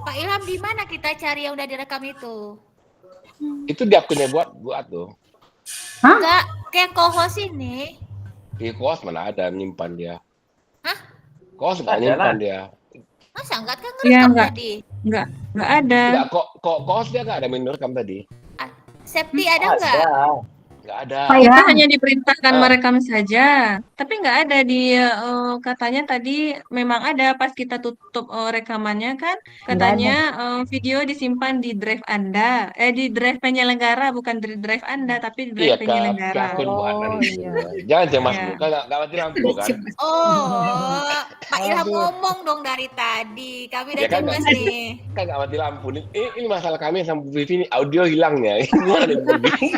Pak Ilham di mana kita cari yang udah direkam itu? Itu di akunnya buat tuh. Enggak, kayak co-host ini. Di kos mana ada nyimpan dia. Hah? Kos nggak Ada nyimpan lah. dia. Masa enggak kan Iya, ngerekam enggak. tadi? Nggak ada. Nggak, kos dia nggak ada merekam tadi. Septi ada enggak? Ada. Nggak ada. Kita hanya diperintahkan merekam saja, tapi nggak ada di katanya tadi memang ada pas kita tutup rekamannya kan katanya video disimpan di drive Anda, di drive penyelenggara bukan di drive Anda tapi di Iya, drive ke penyelenggara. akun Bu Anan. iya. Jangan cemas Iya. Bu, kan nggak mati lampu kan. Oh, Pak Ilham ngomong dong dari tadi. Kami udah Ya kan, cemas nih. Kan nggak mati lampu nih. Ini masalah kami sama Bu Vivi ini audio hilangnya. Gimana nih Bu Vivi?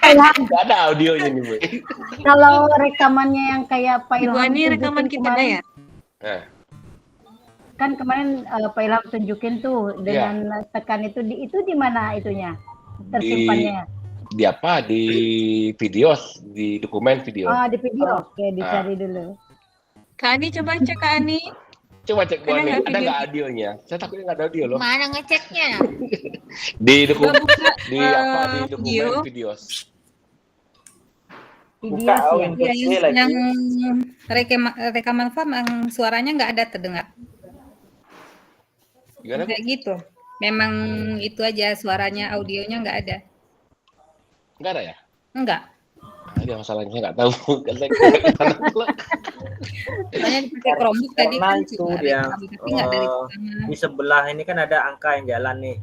Nggak ada audionya nih Bu. Kalau rekamannya yang kayak Pak Ibu Ilham Ani rekaman tunjukin kita ada kemarin, ya? Nah, kan kemarin Pak Ilham tunjukin tuh dengan tekan itu di mana itunya tersimpannya? di apa? Di videos, di dokumen video. Oh, di video. Oke, dicari dulu. Kak Ani coba cek Kak Ani. Coba cek Bu Ada Ani, nggak ada video? nggak audionya? Saya takutnya nggak ada audio loh. Mana ngeceknya? Di dokumen, Buka di apa? Di dokumen video. videos. Video Buka sih ya. Windows Ya, C lagi. yang rekaman farm yang suaranya nggak ada terdengar. Gimana? Bu? Kayak gitu. Memang itu aja suaranya, audionya nggak ada. Nggak ada ya? Enggak. Nah, ini masalahnya saya nggak tahu. Soalnya dipakai Chromebook tadi Karena kan itu cuma yang rekam, tapi nggak dari di sebelah ini kan ada angka yang jalan nih.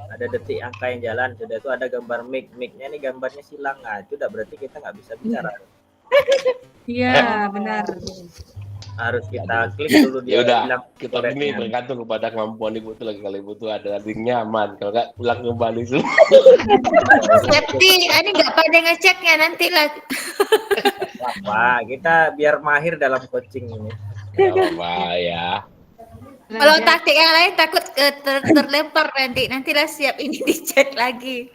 Ada detik angka yang jalan. Sudah itu ada gambar mic-nya ini gambarnya silang. Nah, itu udah berarti kita nggak bisa bicara. Iya, benar. harus kita klik dulu Ya dia udah, bilang kita gini coretnya. bergantung kepada kemampuan ibu tuh lagi. Kalau ibu tuh ada linknya aman, kalau nggak ulang kembali semua. Tapi ini nggak pada ngeceknya nanti lah. Apa, kita biar mahir dalam coaching ini. Nggak apa-apa ya. Kalau taktik yang lain takut terlempar nanti. Nantilah siap ini dicek lagi.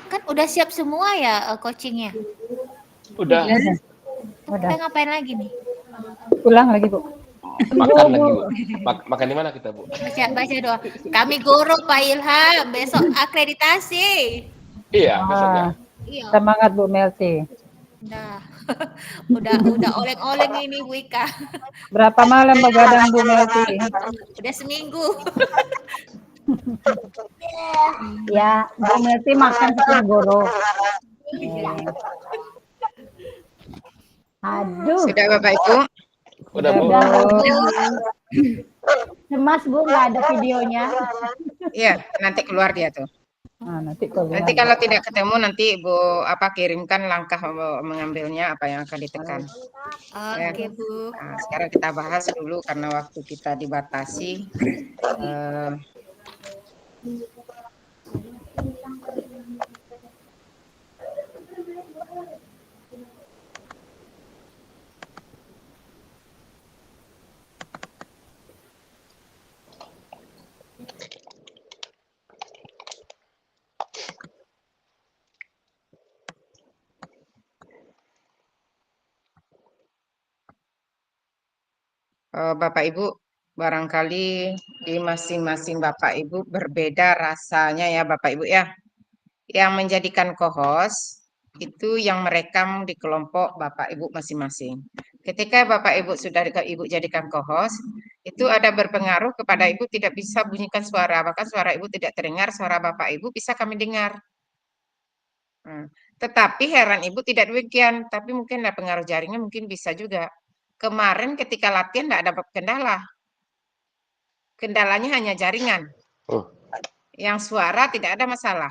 Kan udah siap semua ya coachingnya. Udah. Kita ngapain lagi nih? Ulang lagi, Bu. Makan lagi bu. Makan di mana kita bu? Baca doa. Kami guru Pak Ilham, besok akreditasi. Iya besok ya. Iya. Semangat Bu Melty. Udah oleng-oleng ini Bu Ika. Berapa malam begadang Bu Melty? Udah seminggu. Ya, Bu Melty makan seperti guru. Aduh. Sudah Bapak Ibu? Udah bu. Cemas Bu, nggak ada videonya. Iya, nanti keluar dia tuh. Nah, nanti keluar. Nanti kalau tidak ketemu nanti Ibu kirimkan langkah mengambilnya apa yang akan ditekan. Oke Bu. Nah, sekarang kita bahas dulu karena waktu kita dibatasi. Bapak Ibu, barangkali di masing-masing Bapak Ibu berbeda rasanya ya Bapak Ibu ya. Yang menjadikan co-host itu yang merekam di kelompok Bapak Ibu masing-masing. Ketika Bapak Ibu sudah Ibu jadikan co-host, itu ada berpengaruh kepada Ibu tidak bisa bunyikan suara, bahkan suara Ibu tidak terdengar, suara Bapak Ibu bisa kami dengar. Tetapi heran Ibu tidak demikian, tapi mungkin ada pengaruh jaringnya mungkin bisa juga. Kemarin ketika latihan tidak ada kendala. Kendalanya hanya jaringan. Yang suara tidak ada masalah.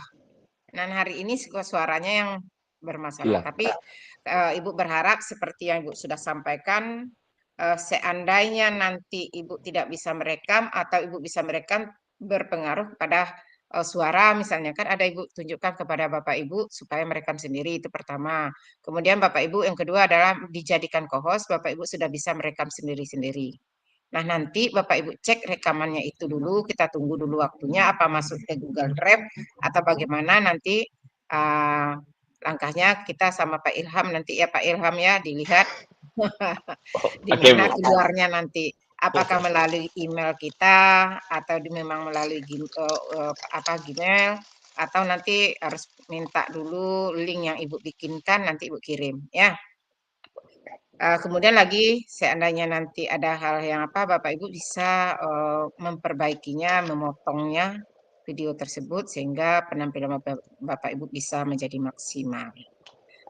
Dan hari ini suaranya yang bermasalah. Tapi Ibu berharap seperti yang Ibu sudah sampaikan, seandainya nanti Ibu tidak bisa merekam atau Ibu bisa merekam berpengaruh pada suara misalnya kan ada Ibu tunjukkan kepada Bapak Ibu supaya merekam sendiri itu pertama. Kemudian Bapak Ibu yang kedua adalah dijadikan co-host, Bapak Ibu sudah bisa merekam sendiri-sendiri. Nah nanti Bapak Ibu cek rekamannya itu dulu, kita tunggu dulu waktunya apa masuk ke Google Drive atau bagaimana nanti langkahnya kita sama Pak Ilham nanti ya Pak Ilham ya dilihat di mana keluarnya nanti. Apakah melalui email kita atau memang melalui Gmail atau nanti harus minta dulu link yang Ibu bikinkan nanti Ibu kirim ya. Kemudian lagi seandainya nanti ada hal yang Bapak Ibu bisa memperbaikinya, memotongnya video tersebut sehingga penampilan Bapak Ibu bisa menjadi maksimal.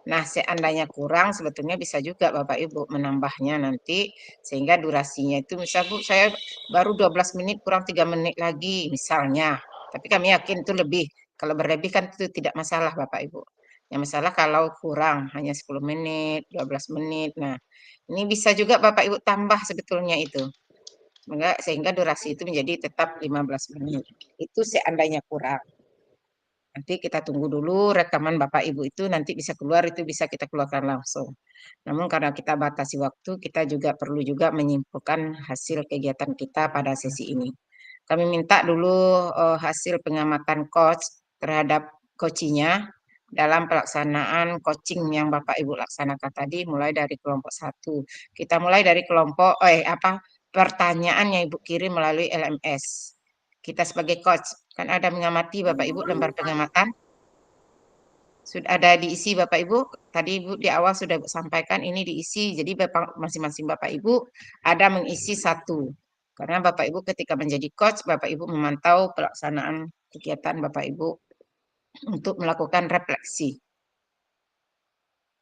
Nah, seandainya kurang sebetulnya bisa juga Bapak Ibu menambahnya nanti sehingga durasinya itu misal Bu saya baru 12 menit kurang 3 menit lagi misalnya. Tapi kami yakin itu lebih. Kalau berlebih kan itu tidak masalah Bapak Ibu. Yang masalah kalau kurang hanya 10 menit, 12 menit. Nah, ini bisa juga Bapak Ibu tambah sebetulnya itu. Sehingga durasi itu menjadi tetap 15 menit. Itu seandainya kurang. Nanti kita tunggu dulu rekaman Bapak Ibu itu nanti bisa keluar, itu bisa kita keluarkan langsung. Namun karena kita batasi waktu, kita juga perlu juga menyimpulkan hasil kegiatan kita pada sesi ini. Kami minta dulu hasil pengamatan coach terhadap coachingnya dalam pelaksanaan coaching yang Bapak Ibu laksanakan tadi mulai dari kelompok 1. Kita mulai dari kelompok pertanyaan yang Ibu kirim melalui LMS. Kita sebagai coach kan ada mengamati Bapak Ibu lembar pengamatan. Sudah ada diisi Bapak Ibu. Tadi Ibu di awal sudah sampaikan ini diisi. Jadi masing-masing Bapak Ibu ada mengisi satu. Karena Bapak Ibu ketika menjadi coach, Bapak Ibu memantau pelaksanaan kegiatan Bapak Ibu untuk melakukan refleksi.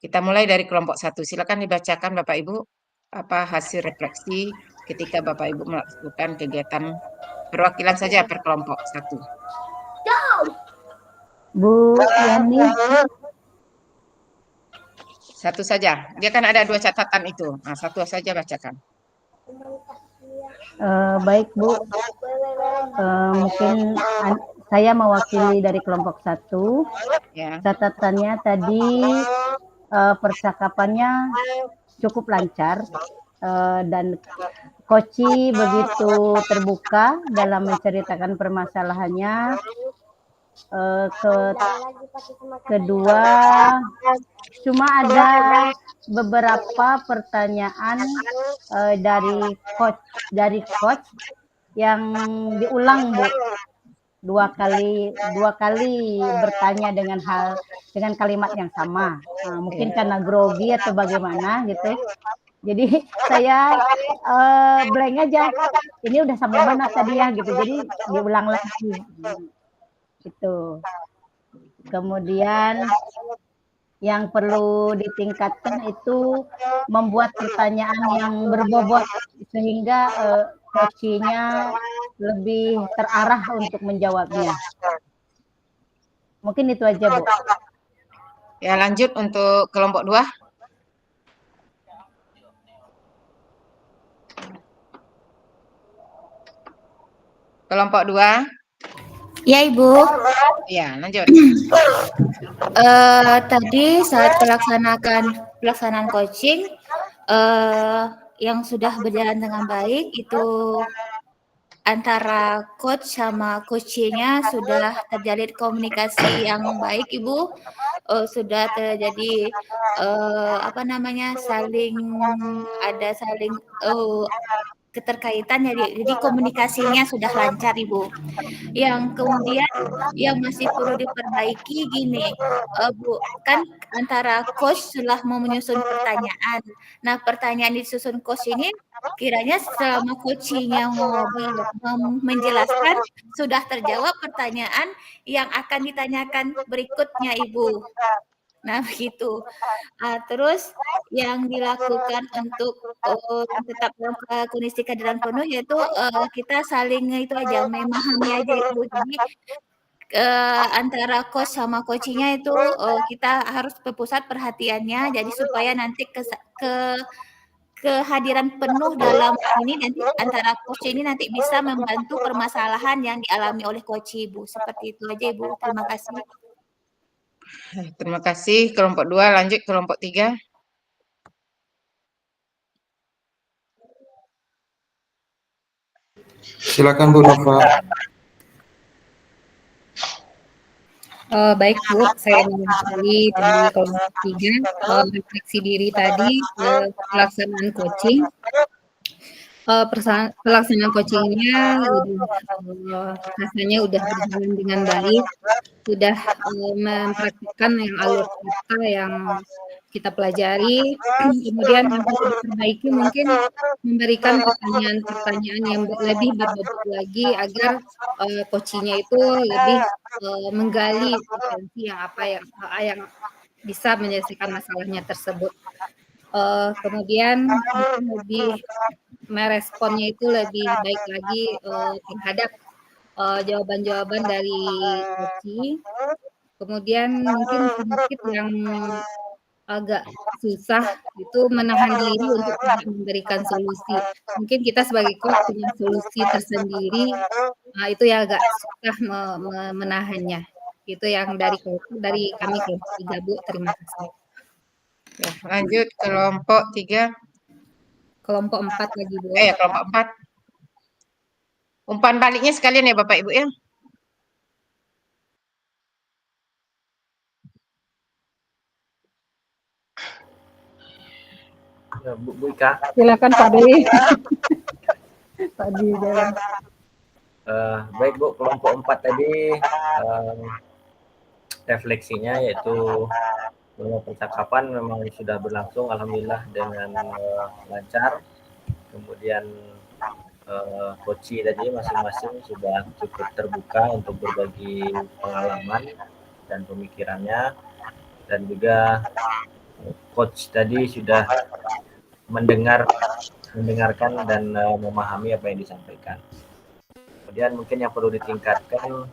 Kita mulai dari kelompok 1. Silakan dibacakan Bapak Ibu apa hasil refleksi ketika Bapak Ibu melakukan kegiatan perwakilan saja per kelompok 1. Bu Yani. Satu saja. Dia kan ada 2 catatan itu. Nah, satu saja bacakan. Baik Bu, mungkin saya mewakili dari kelompok 1. Ya. Catatannya tadi percakapannya cukup lancar dan Koci begitu terbuka dalam menceritakan permasalahannya. Kedua, cuma ada beberapa pertanyaan dari coach yang diulang Bu, dua kali bertanya dengan kalimat yang sama. Mungkin karena grogi atau bagaimana gitu. Jadi saya blank aja. Ini udah sampai mana tadi ya gitu. Jadi diulang lagi. Gitu. Kemudian yang perlu ditingkatkan itu membuat pertanyaan yang berbobot sehingga coachnya lebih terarah untuk menjawabnya. Mungkin itu aja Bu. Ya, lanjut untuk kelompok 2. Kelompok 2. Ya Ibu. Ya, lanjut. Tadi saat pelaksanaan coaching yang sudah berjalan dengan baik itu antara coach sama coachnya sudah terjalin komunikasi yang baik Ibu, sudah terjadi saling keterkaitan, jadi komunikasinya sudah lancar Ibu. Yang kemudian yang masih perlu diperbaiki gini, Bu, kan antara coach setelah mau menyusun pertanyaan. Nah, pertanyaan disusun coach ini kiranya selama coachnya menjelaskan sudah terjawab pertanyaan yang akan ditanyakan berikutnya Ibu. Nah, begitu. Terus yang dilakukan untuk tetap dalam kondisi kehadiran penuh yaitu kita saling itu aja, memahami aja Ibu. Jadi antara coach sama coachnya itu kita harus berpusat perhatiannya, jadi supaya nanti kehadiran penuh dalam ini nanti antara coach ini nanti bisa membantu permasalahan yang dialami oleh coach Ibu. Seperti itu aja Ibu. Terima kasih. Terima kasih kelompok 2, lanjut kelompok 3. Silakan Bu Nova. Baik Bu, saya mewakili dari kelompok 3 refleksi diri tadi pelaksanaan coaching. Pelaksanaan coachingnya rasanya udah berjalan dengan baik, sudah mempraktikkan yang alur kata yang kita pelajari, kemudian yang perlu diperbaiki mungkin memberikan pertanyaan-pertanyaan yang lebih berbobot lagi agar coachingnya itu lebih menggali potensi yang bisa menyelesaikan masalahnya tersebut. Kemudian mungkin lebih meresponnya itu lebih baik lagi terhadap jawaban-jawaban dari coaching. Kemudian mungkin sedikit yang agak susah itu menahan diri untuk tidak memberikan solusi. Mungkin kita sebagai coach punya solusi tersendiri, itu ya agak susah menahannya. Itu yang dari kami kelompok 3 Bu. Terima kasih. Ya, lanjut kelompok 3. Kelompok 4 lagi Bu. Ya, kelompok 4. Umpan baliknya sekalian ya Bapak Ibu ya. Ya, Bu Ika. Silakan Pak Dewi. Pak Dewi jalan. Baik Bu, kelompok 4 tadi refleksinya yaitu bahwa percakapan memang sudah berlangsung alhamdulillah dengan lancar. Kemudian coach tadi masing-masing sudah cukup terbuka untuk berbagi pengalaman dan pemikirannya, dan juga coach tadi sudah mendengarkan dan memahami apa yang disampaikan. Kemudian mungkin yang perlu ditingkatkan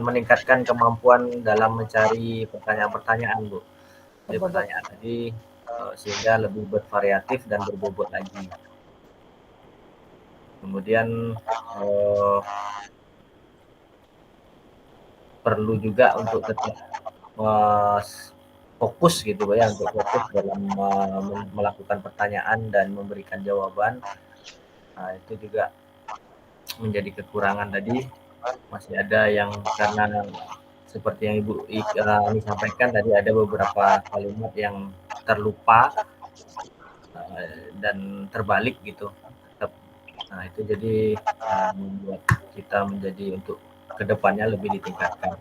meningkatkan kemampuan dalam mencari pertanyaan-pertanyaan, Bu. Jadi pertanyaan tadi sehingga lebih bervariatif dan berbobot lagi. Kemudian perlu juga untuk tetap fokus gitu ya, untuk fokus dalam melakukan pertanyaan dan memberikan jawaban. Nah, itu juga menjadi kekurangan tadi. Masih ada yang karena seperti yang Ibu ini sampaikan tadi, ada beberapa kalimat yang terlupa dan terbalik gitu. Nah, itu jadi membuat kita menjadi untuk kedepannya lebih ditingkatkan.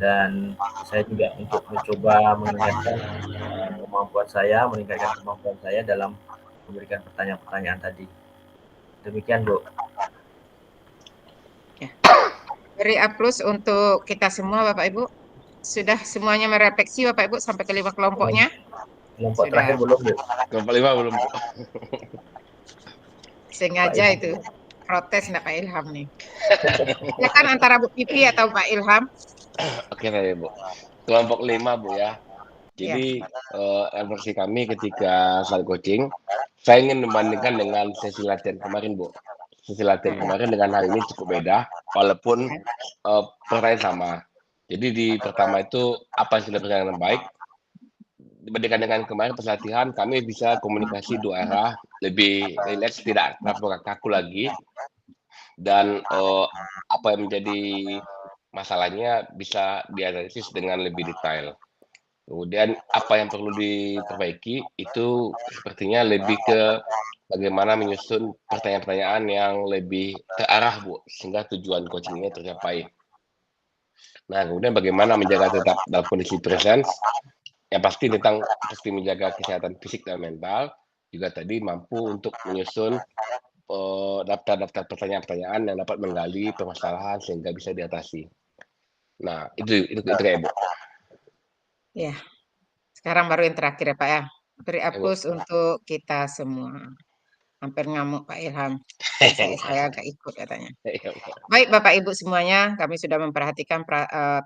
Dan saya juga untuk mencoba meningkatkan kemampuan saya dalam memberikan pertanyaan-pertanyaan tadi. Demikian, Bu. Ya. Beri aplaus untuk kita semua, Bapak Ibu. Sudah semuanya merefleksi, Bapak Ibu, sampai ke 5 kelompoknya? Kelompok terakhir belum, Bu. Kelompok 5 belum, Bu. Sengaja itu protes enggak Pak Ilham nih. Ya kan antara Bu Pipi atau Pak Ilham? Oke, Bu. Kelompok 5, Bu ya. Jadi versi kami ketika saat coaching, saya ingin membandingkan dengan sesi latihan kemarin, Bu. Sesi latihan kemarin dengan hari ini cukup beda, walaupun pertanyaan sama. Jadi di pertama itu apa yang sudah berjalan dengan baik, dibandingkan dengan kemarin pas latihan, kami bisa komunikasi dua arah, lebih rileks, tidak kaku lagi, dan apa yang menjadi masalahnya bisa dianalisis dengan lebih detail. Kemudian apa yang perlu diperbaiki itu sepertinya lebih ke bagaimana menyusun pertanyaan-pertanyaan yang lebih terarah, Bu, sehingga tujuan coaching ini tercapai. Nah, kemudian bagaimana menjaga tetap dalam kondisi presence, yang pasti tentang menjaga kesehatan fisik dan mental, juga tadi mampu untuk menyusun daftar-daftar pertanyaan-pertanyaan yang dapat menggali permasalahan sehingga bisa diatasi. Nah, itu kayak, Bu. Ya, sekarang baru yang terakhir ya Pak ya. Beri aplaus untuk kita semua. Hampir ngamuk Pak Ilham. Saya agak ikut katanya. Baik Bapak Ibu semuanya, kami sudah memperhatikan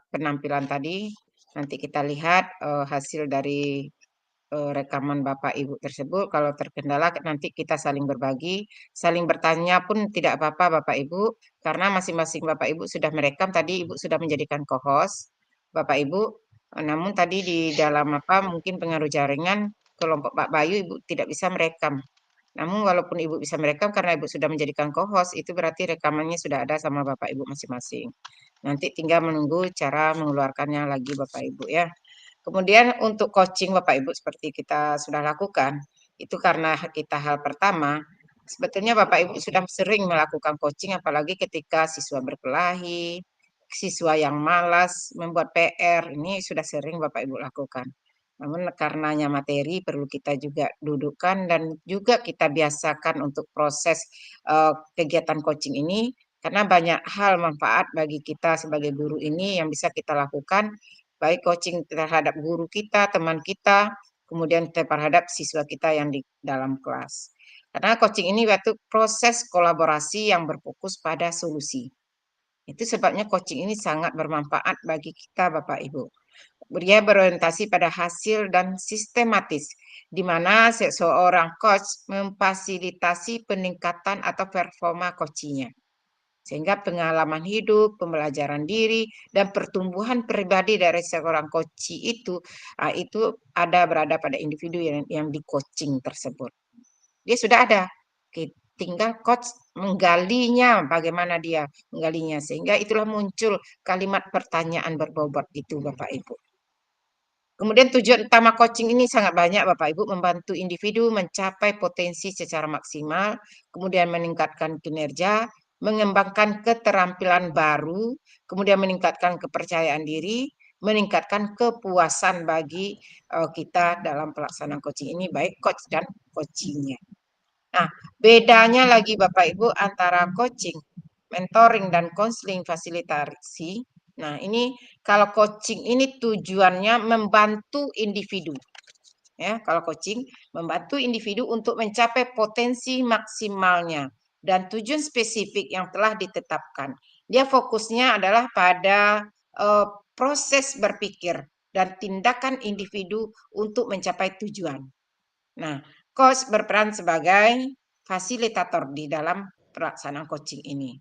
penampilan tadi. Nanti kita lihat hasil dari rekaman Bapak Ibu tersebut. Kalau terkendala nanti kita saling berbagi, saling bertanya pun tidak apa-apa Bapak Ibu, karena masing-masing Bapak Ibu sudah merekam. Tadi Ibu sudah menjadikan co-host Bapak Ibu. Namun tadi di dalam mungkin pengaruh jaringan kelompok Pak Bayu Ibu tidak bisa merekam. Namun walaupun Ibu bisa merekam karena Ibu sudah menjadikan co-host, itu berarti rekamannya sudah ada sama Bapak Ibu masing-masing. Nanti tinggal menunggu cara mengeluarkannya lagi Bapak Ibu ya. Kemudian untuk coaching Bapak Ibu seperti kita sudah lakukan, itu karena kita hal pertama, sebetulnya Bapak Ibu sudah sering melakukan coaching apalagi ketika siswa berkelahi, siswa yang malas membuat PR, ini sudah sering Bapak Ibu lakukan. Namun karenanya materi perlu kita juga dudukkan dan juga kita biasakan untuk proses kegiatan coaching ini karena banyak hal manfaat bagi kita sebagai guru ini yang bisa kita lakukan baik coaching terhadap guru kita, teman kita, kemudian terhadap siswa kita yang di dalam kelas. Karena coaching ini yaitu proses kolaborasi yang berfokus pada solusi. Itu sebabnya coaching ini sangat bermanfaat bagi kita Bapak Ibu. Dia berorientasi pada hasil dan sistematis, di mana seseorang coach memfasilitasi peningkatan atau performa coachingnya. Sehingga pengalaman hidup, pembelajaran diri, dan pertumbuhan pribadi dari seorang coach itu berada pada individu yang di coaching tersebut. Dia sudah ada, tinggal coach menggalinya, bagaimana dia menggalinya, sehingga itulah muncul kalimat pertanyaan berbobot itu Bapak Ibu. Kemudian tujuan utama coaching ini sangat banyak Bapak Ibu, membantu individu mencapai potensi secara maksimal, kemudian meningkatkan kinerja, mengembangkan keterampilan baru, kemudian meningkatkan kepercayaan diri, meningkatkan kepuasan bagi kita dalam pelaksanaan coaching ini, baik coach dan coachingnya. Nah, bedanya lagi Bapak Ibu antara coaching, mentoring, dan konseling fasilitasi, Nah, ini kalau coaching ini tujuannya membantu individu. Ya, kalau coaching membantu individu untuk mencapai potensi maksimalnya dan tujuan spesifik yang telah ditetapkan. Dia fokusnya adalah pada proses berpikir dan tindakan individu untuk mencapai tujuan. Nah, coach berperan sebagai fasilitator di dalam pelaksanaan coaching ini.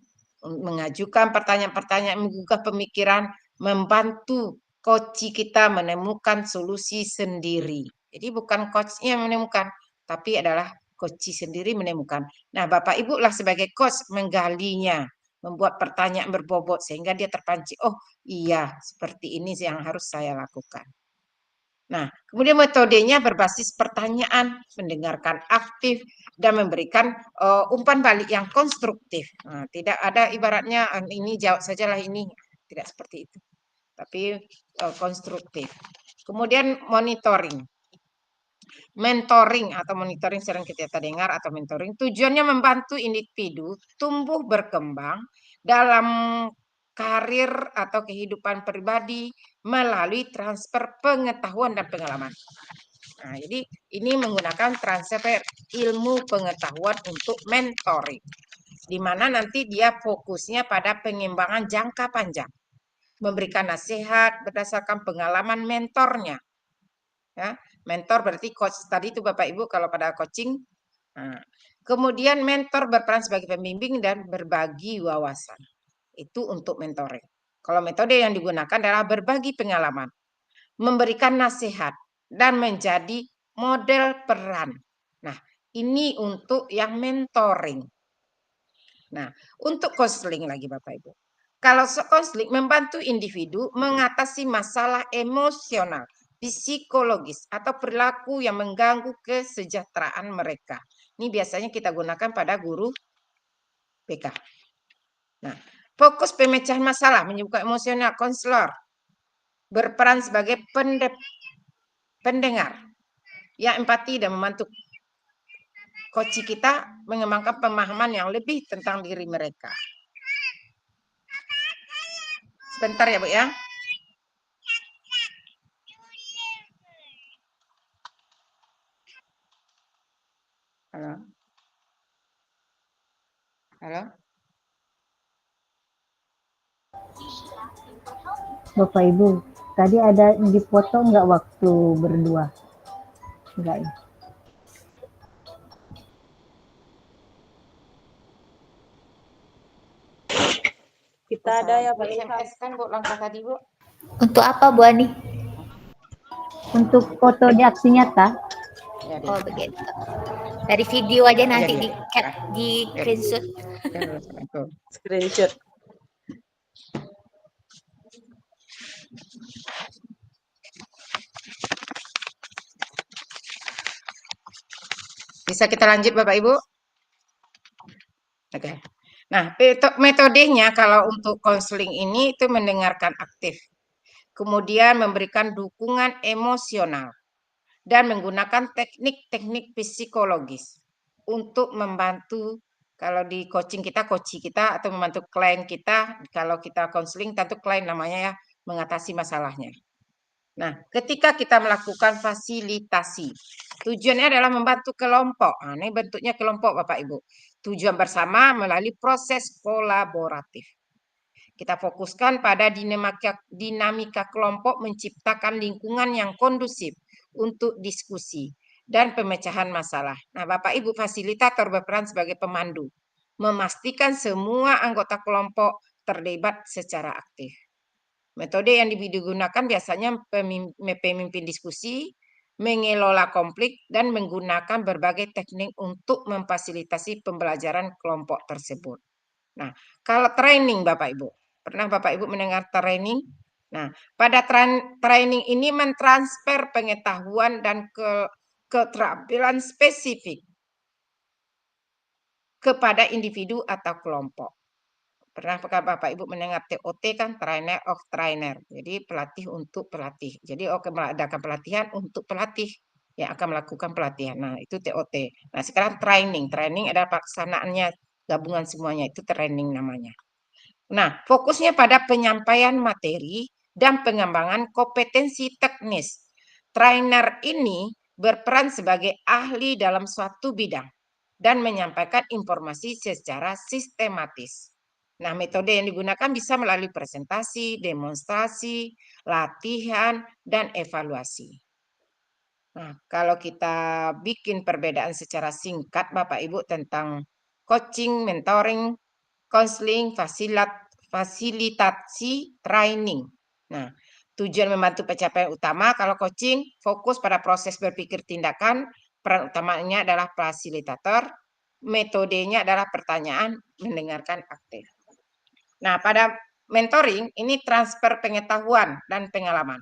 Mengajukan pertanyaan-pertanyaan, menggugah pemikiran, membantu coach kita menemukan solusi sendiri. Jadi bukan coach yang menemukan, tapi adalah coach sendiri menemukan. Nah, Bapak Ibu lah sebagai coach menggalinya, membuat pertanyaan berbobot sehingga dia terpancing, oh iya seperti ini yang harus saya lakukan. Nah, kemudian metodenya berbasis pertanyaan, mendengarkan aktif, dan memberikan umpan balik yang konstruktif. Nah, tidak ada ibaratnya ini jawab sajalah ini, tidak seperti itu, tapi konstruktif. Kemudian monitoring. Mentoring atau monitoring sering kita dengar atau mentoring tujuannya membantu individu tumbuh berkembang dalam karir atau kehidupan pribadi melalui transfer pengetahuan dan pengalaman. Nah, jadi ini menggunakan transfer ilmu pengetahuan untuk mentoring, di mana nanti dia fokusnya pada pengembangan jangka panjang, memberikan nasihat berdasarkan pengalaman mentornya. Ya, mentor berarti coach tadi itu Bapak Ibu kalau pada coaching. Nah, kemudian mentor berperan sebagai pembimbing dan berbagi wawasan. Itu untuk mentoring. Kalau metode yang digunakan adalah berbagi pengalaman, memberikan nasihat, dan menjadi model peran. Nah, ini untuk yang mentoring. Nah, untuk konseling lagi Bapak Ibu. Kalau konseling membantu individu mengatasi masalah emosional, psikologis, atau perilaku yang mengganggu kesejahteraan mereka. Ini biasanya kita gunakan pada guru BK. Nah, fokus pemecahan masalah, menyebutkan emosional, konselor, berperan sebagai pendengar yang empati dan membantu coach kita mengembangkan pemahaman yang lebih tentang diri mereka. Sebentar ya Bu ya. Halo. Halo. Bapak Ibu, tadi ada dipotong nggak waktu berdua? Enggak ya? Kita ada ya Pak Ilham. SMS kan Bu langkah tadi Bu. Untuk apa Bu Ani? Untuk foto di aksi nyata. Jadi. Oh begitu. Dari video aja nanti Jadi. di screenshot. Screenshot. Bisa kita lanjut Bapak Ibu? Oke. Nah, metodenya kalau untuk konseling ini itu mendengarkan aktif. Kemudian memberikan dukungan emosional dan menggunakan teknik-teknik psikologis untuk membantu kalau di coaching kita, coach kita atau membantu klien kita, kalau kita konseling tentu klien namanya ya, mengatasi masalahnya. Nah, ketika kita melakukan fasilitasi, tujuannya adalah membantu kelompok. Nah, ini bentuknya kelompok Bapak Ibu. Tujuan bersama melalui proses kolaboratif. Kita fokuskan pada dinamika kelompok menciptakan lingkungan yang kondusif untuk diskusi dan pemecahan masalah. Nah, Bapak Ibu fasilitator berperan sebagai pemandu, memastikan semua anggota kelompok terlibat secara aktif. Metode yang digunakan biasanya pemimpin diskusi, mengelola konflik, dan menggunakan berbagai teknik untuk memfasilitasi pembelajaran kelompok tersebut. Nah, kalau training Bapak Ibu, pernah Bapak Ibu mendengar training? Nah, pada training ini mentransfer pengetahuan dan keterampilan spesifik kepada individu atau kelompok. Pernah Bapak Ibu mendengar TOT kan, trainer of trainer. Jadi pelatih untuk pelatih. Jadi mengadakan pelatihan untuk pelatih yang akan melakukan pelatihan. Nah, itu TOT. Nah, sekarang training. Training adalah pelaksanaannya, gabungan semuanya itu training namanya. Nah, fokusnya pada penyampaian materi dan pengembangan kompetensi teknis. Trainer ini berperan sebagai ahli dalam suatu bidang dan menyampaikan informasi secara sistematis. Nah, metode yang digunakan bisa melalui presentasi, demonstrasi, latihan, dan evaluasi. Nah, kalau kita bikin perbedaan secara singkat, Bapak Ibu, tentang coaching, mentoring, konseling, fasilitasi, training. Nah, tujuan membantu pencapaian utama. Kalau coaching, fokus pada proses berpikir tindakan. Peran utamanya adalah fasilitator. Metodenya adalah pertanyaan, mendengarkan aktif. Nah, pada mentoring, ini transfer pengetahuan dan pengalaman.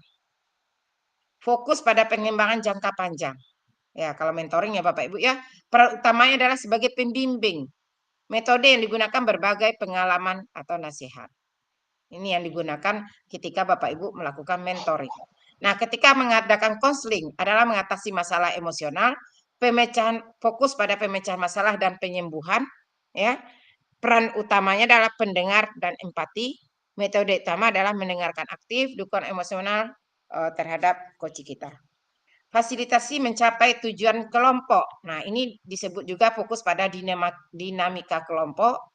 Fokus pada pengembangan jangka panjang. Ya, kalau mentoring ya Bapak Ibu ya, peran utamanya adalah sebagai pembimbing. Metode yang digunakan berbagai pengalaman atau nasihat. Ini yang digunakan ketika Bapak Ibu melakukan mentoring. Nah, ketika mengadakan konseling adalah mengatasi masalah emosional, pemecahan fokus pada pemecahan masalah dan penyembuhan, ya. Peran utamanya adalah pendengar dan empati. Metode utama adalah mendengarkan aktif, dukungan emosional terhadap coach kita. Fasilitasi mencapai tujuan kelompok. Nah, ini disebut juga fokus pada dinamika kelompok.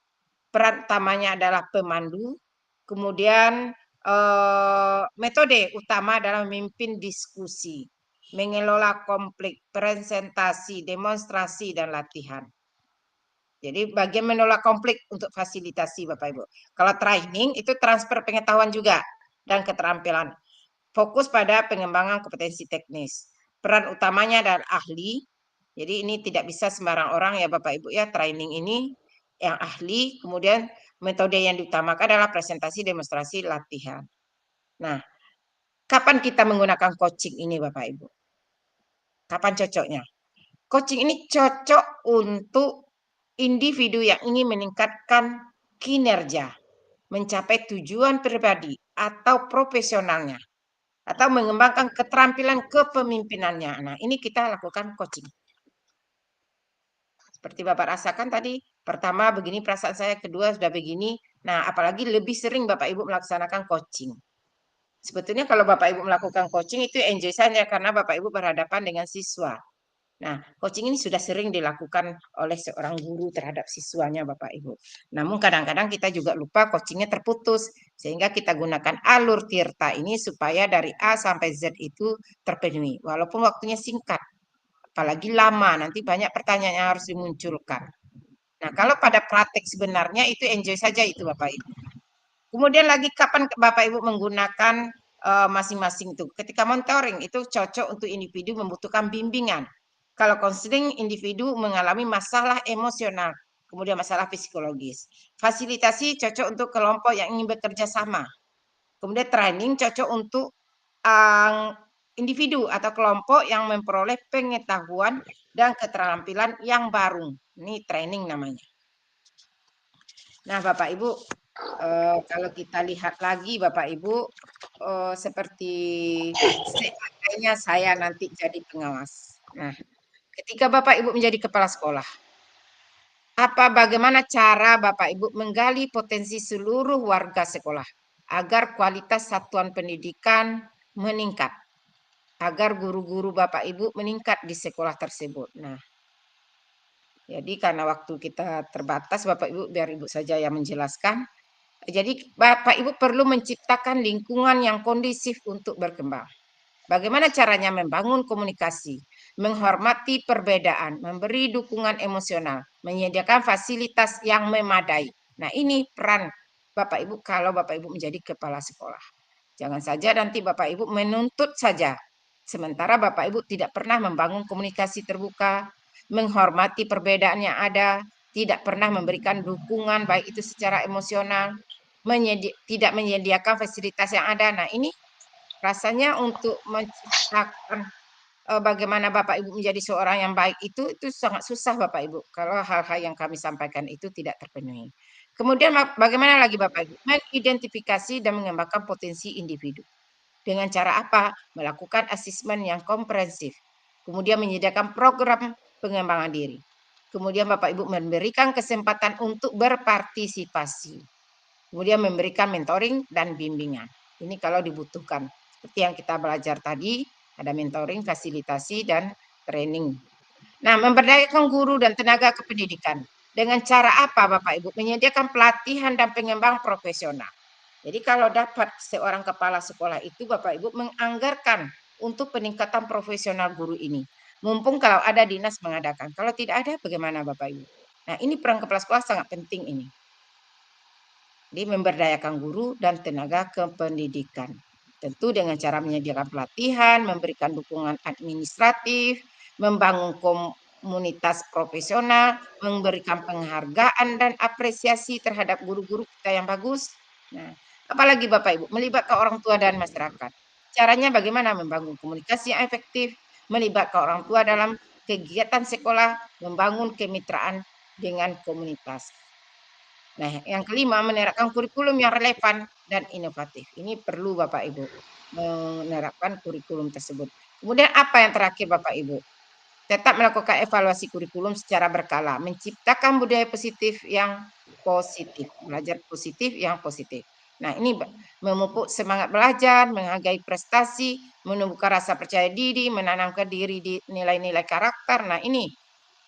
Peran utamanya adalah pemandu. Kemudian metode utama adalah memimpin diskusi, mengelola konflik, presentasi, demonstrasi, dan latihan. Jadi bagian menolak konflik untuk fasilitasi Bapak Ibu. Kalau training itu transfer pengetahuan juga dan keterampilan. Fokus pada pengembangan kompetensi teknis. Peran utamanya adalah ahli. Jadi ini tidak bisa sembarang orang ya Bapak Ibu ya, training ini yang ahli. Kemudian metode yang diutamakan adalah presentasi, demonstrasi, latihan. Nah, kapan kita menggunakan coaching ini Bapak Ibu? Kapan cocoknya? Coaching ini cocok untuk individu yang ingin meningkatkan kinerja, mencapai tujuan pribadi atau profesionalnya, atau mengembangkan keterampilan kepemimpinannya. Nah, ini kita lakukan coaching. Seperti Bapak rasakan tadi, pertama begini perasaan saya, kedua sudah begini. Nah, apalagi lebih sering Bapak Ibu melaksanakan coaching. Sebetulnya kalau Bapak Ibu melakukan coaching itu enjoy saja karena Bapak Ibu berhadapan dengan siswa. Nah, coaching ini sudah sering dilakukan oleh seorang guru terhadap siswanya Bapak Ibu. Namun kadang-kadang kita juga lupa coachingnya terputus. Sehingga kita gunakan alur Tirta ini supaya dari A sampai Z itu terpenuhi. Walaupun waktunya singkat. Apalagi lama, nanti banyak pertanyaan yang harus dimunculkan. Nah, kalau pada praktek sebenarnya itu enjoy saja itu Bapak Ibu. Kemudian lagi kapan Bapak Ibu menggunakan masing-masing itu. Ketika mentoring itu cocok untuk individu membutuhkan bimbingan. Kalau konseling individu mengalami masalah emosional, kemudian masalah psikologis. Fasilitasi cocok untuk kelompok yang ingin bekerja sama. Kemudian training cocok untuk individu atau kelompok yang memperoleh pengetahuan dan keterampilan yang baru. Ini training namanya. Nah, Bapak Ibu, kalau kita lihat lagi Bapak Ibu, seperti seandainya saya nanti jadi pengawas. Nah, ketika Bapak Ibu menjadi kepala sekolah, bagaimana cara Bapak Ibu menggali potensi seluruh warga sekolah agar kualitas satuan pendidikan meningkat, agar guru-guru Bapak Ibu meningkat di sekolah tersebut. Nah, jadi karena waktu kita terbatas Bapak Ibu, biar Ibu saja yang menjelaskan. Jadi Bapak Ibu perlu menciptakan lingkungan yang kondusif untuk berkembang. Bagaimana caranya membangun komunikasi, menghormati perbedaan, memberi dukungan emosional, menyediakan fasilitas yang memadai. Nah, ini peran Bapak Ibu kalau Bapak Ibu menjadi kepala sekolah. Jangan saja nanti Bapak Ibu menuntut saja, sementara Bapak Ibu tidak pernah membangun komunikasi terbuka, menghormati perbedaan yang ada, tidak pernah memberikan dukungan baik itu secara emosional, tidak menyediakan fasilitas yang ada. Nah, ini rasanya untuk menciptakan bagaimana Bapak Ibu menjadi seorang yang baik itu sangat susah Bapak Ibu kalau hal-hal yang kami sampaikan itu tidak terpenuhi. Kemudian bagaimana lagi Bapak Ibu? Mengidentifikasi dan mengembangkan potensi individu. Dengan cara apa? Melakukan asesmen yang komprehensif. Kemudian menyediakan program pengembangan diri. Kemudian Bapak Ibu memberikan kesempatan untuk berpartisipasi. kemudian memberikan mentoring dan bimbingan. Ini kalau dibutuhkan. Seperti yang kita belajar tadi, ada mentoring, fasilitasi, dan training. Nah, memberdayakan guru dan tenaga kependidikan. Dengan cara apa Bapak Ibu? Menyediakan pelatihan dan pengembangan profesional. Jadi kalau dapat seorang kepala sekolah itu Bapak Ibu menganggarkan untuk peningkatan profesional guru ini. Mumpung kalau ada dinas mengadakan. Kalau tidak ada bagaimana Bapak Ibu? Nah, ini peran kepala sekolah sangat penting ini. Jadi memberdayakan guru dan tenaga kependidikan. Tentu dengan cara menyediakan pelatihan, memberikan dukungan administratif, membangun komunitas profesional, memberikan penghargaan dan apresiasi terhadap guru-guru kita yang bagus. Nah, apalagi Bapak Ibu, melibatkan orang tua dan masyarakat. Caranya bagaimana membangun komunikasi yang efektif, melibatkan orang tua dalam kegiatan sekolah, membangun kemitraan dengan komunitas. Nah, yang kelima, menerapkan kurikulum yang relevan dan inovatif. Ini perlu Bapak Ibu menerapkan kurikulum tersebut. Kemudian apa yang terakhir Bapak Ibu? Tetap melakukan evaluasi kurikulum secara berkala, menciptakan budaya positif yang positif, belajar positif yang positif. Nah, ini memupuk semangat belajar, menghargai prestasi, menumbuhkan rasa percaya diri, menanamkan diri di nilai-nilai karakter. Nah, ini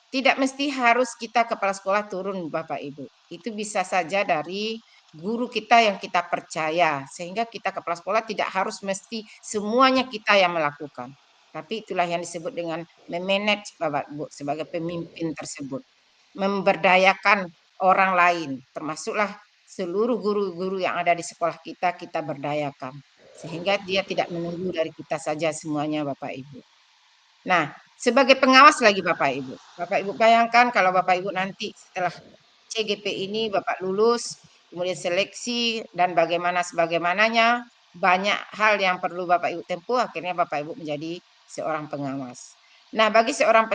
tidak mesti harus kita kepala sekolah turun Bapak Ibu. Itu bisa saja dari guru kita yang kita percaya. Sehingga kita kepala sekolah tidak harus mesti semuanya kita yang melakukan. Tapi itulah yang disebut dengan memanage Bapak Ibu sebagai pemimpin tersebut. Memberdayakan orang lain. Termasuklah seluruh guru-guru yang ada di sekolah kita berdayakan. Sehingga dia tidak menunggu dari kita saja semuanya Bapak Ibu. Nah, sebagai pengawas lagi Bapak Ibu. Bapak Ibu bayangkan kalau Bapak Ibu nanti setelah CGP ini Bapak lulus, kemudian seleksi dan sebagaimananya, banyak hal yang perlu Bapak Ibu tempuh, akhirnya Bapak Ibu menjadi seorang pengawas. Nah, bagi seorang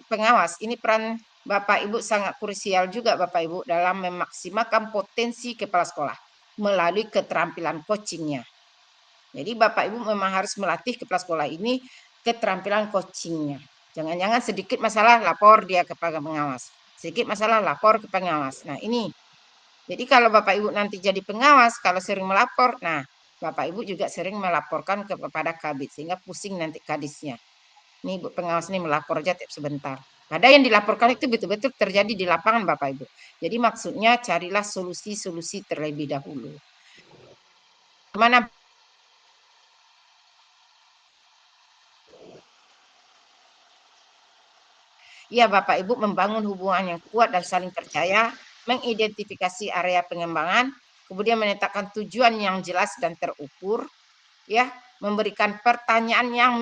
pengawas, ini peran Bapak Ibu sangat krusial juga Bapak Ibu dalam memaksimalkan potensi kepala sekolah melalui keterampilan coachingnya. Jadi Bapak Ibu memang harus melatih kepala sekolah ini keterampilan coachingnya. Jangan-jangan sedikit masalah lapor dia kepada pengawas. Sedikit masalah lapor ke pengawas. Nah ini. Jadi kalau Bapak Ibu nanti jadi pengawas, kalau sering melapor, nah Bapak Ibu juga sering melaporkan kepada kabit. Sehingga pusing nanti kadisnya. Ini Bu pengawas ini melapor aja tiap sebentar. Padahal yang dilaporkan itu betul-betul terjadi di lapangan Bapak Ibu. Jadi maksudnya carilah solusi-solusi terlebih dahulu. Kemana ya Bapak Ibu membangun hubungan yang kuat dan saling percaya, mengidentifikasi area pengembangan, kemudian menetapkan tujuan yang jelas dan terukur, ya, memberikan pertanyaan yang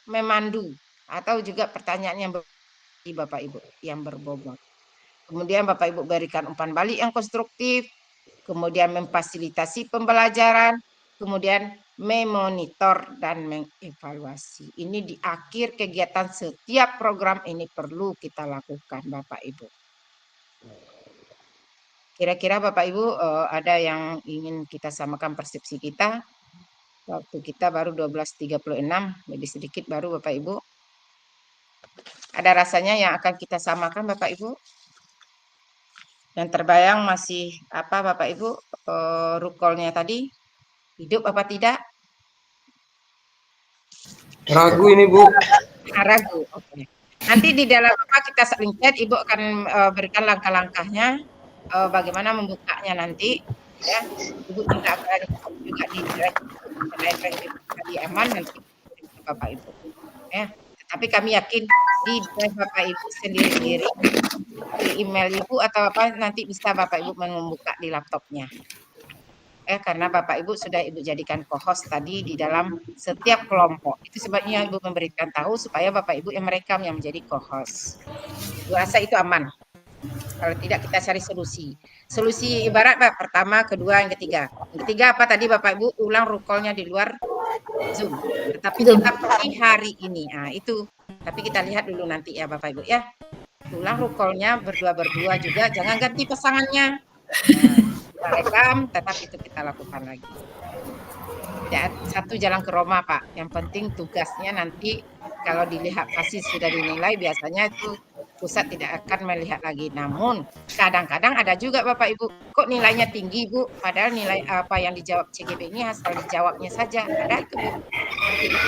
memandu atau juga pertanyaan yang Bapak Ibu yang berbobot. Kemudian Bapak Ibu berikan umpan balik yang konstruktif, kemudian memfasilitasi pembelajaran, kemudian memonitor dan mengevaluasi. Ini di akhir kegiatan setiap program ini perlu kita lakukan Bapak Ibu. Kira-kira Bapak Ibu ada yang ingin kita samakan persepsi kita? Waktu kita baru 12.36, lebih sedikit baru Bapak Ibu. Ada rasanya yang akan kita samakan Bapak Ibu? Yang terbayang masih apa Bapak Ibu rukolnya tadi? Hidup apa tidak? Ragu ini Bu. Ragu, oke. Nanti di dalam apa kita saling chat, Ibu akan berikan langkah-langkahnya bagaimana membukanya nanti, ya. Ibu juga akan juga di aman nanti Bapak Ibu, ya. Tapi kami yakin di Bapak Ibu sendiri-sendiri di email Ibu atau apa nanti bisa Bapak Ibu membuka di laptopnya. Karena Bapak Ibu sudah Ibu jadikan co-host tadi di dalam setiap kelompok. Itu sebabnya Ibu memberikan tahu supaya Bapak Ibu yang merekam yang menjadi co-host. Ibu rasa itu aman. Kalau tidak kita cari solusi. Solusi ibarat Pak, pertama, kedua, yang ketiga. Yang ketiga apa tadi Bapak Ibu ulang rukolnya di luar Zoom. Tetapi tetap di hari ini. Nah, itu. Tapi kita lihat dulu nanti ya Bapak Ibu ya. Ulang rukolnya berdua-berdua juga, jangan ganti pasangannya. Kita rekam, tetap itu kita lakukan lagi. Ya, satu jalan ke Roma Pak. Yang penting tugasnya nanti kalau dilihat pasti sudah dinilai biasanya itu pusat tidak akan melihat lagi. Namun kadang-kadang ada juga Bapak Ibu, kok nilainya tinggi Bu, padahal nilai apa yang dijawab CGP ini asal dijawabnya saja. Ada itu Bu, seperti itu.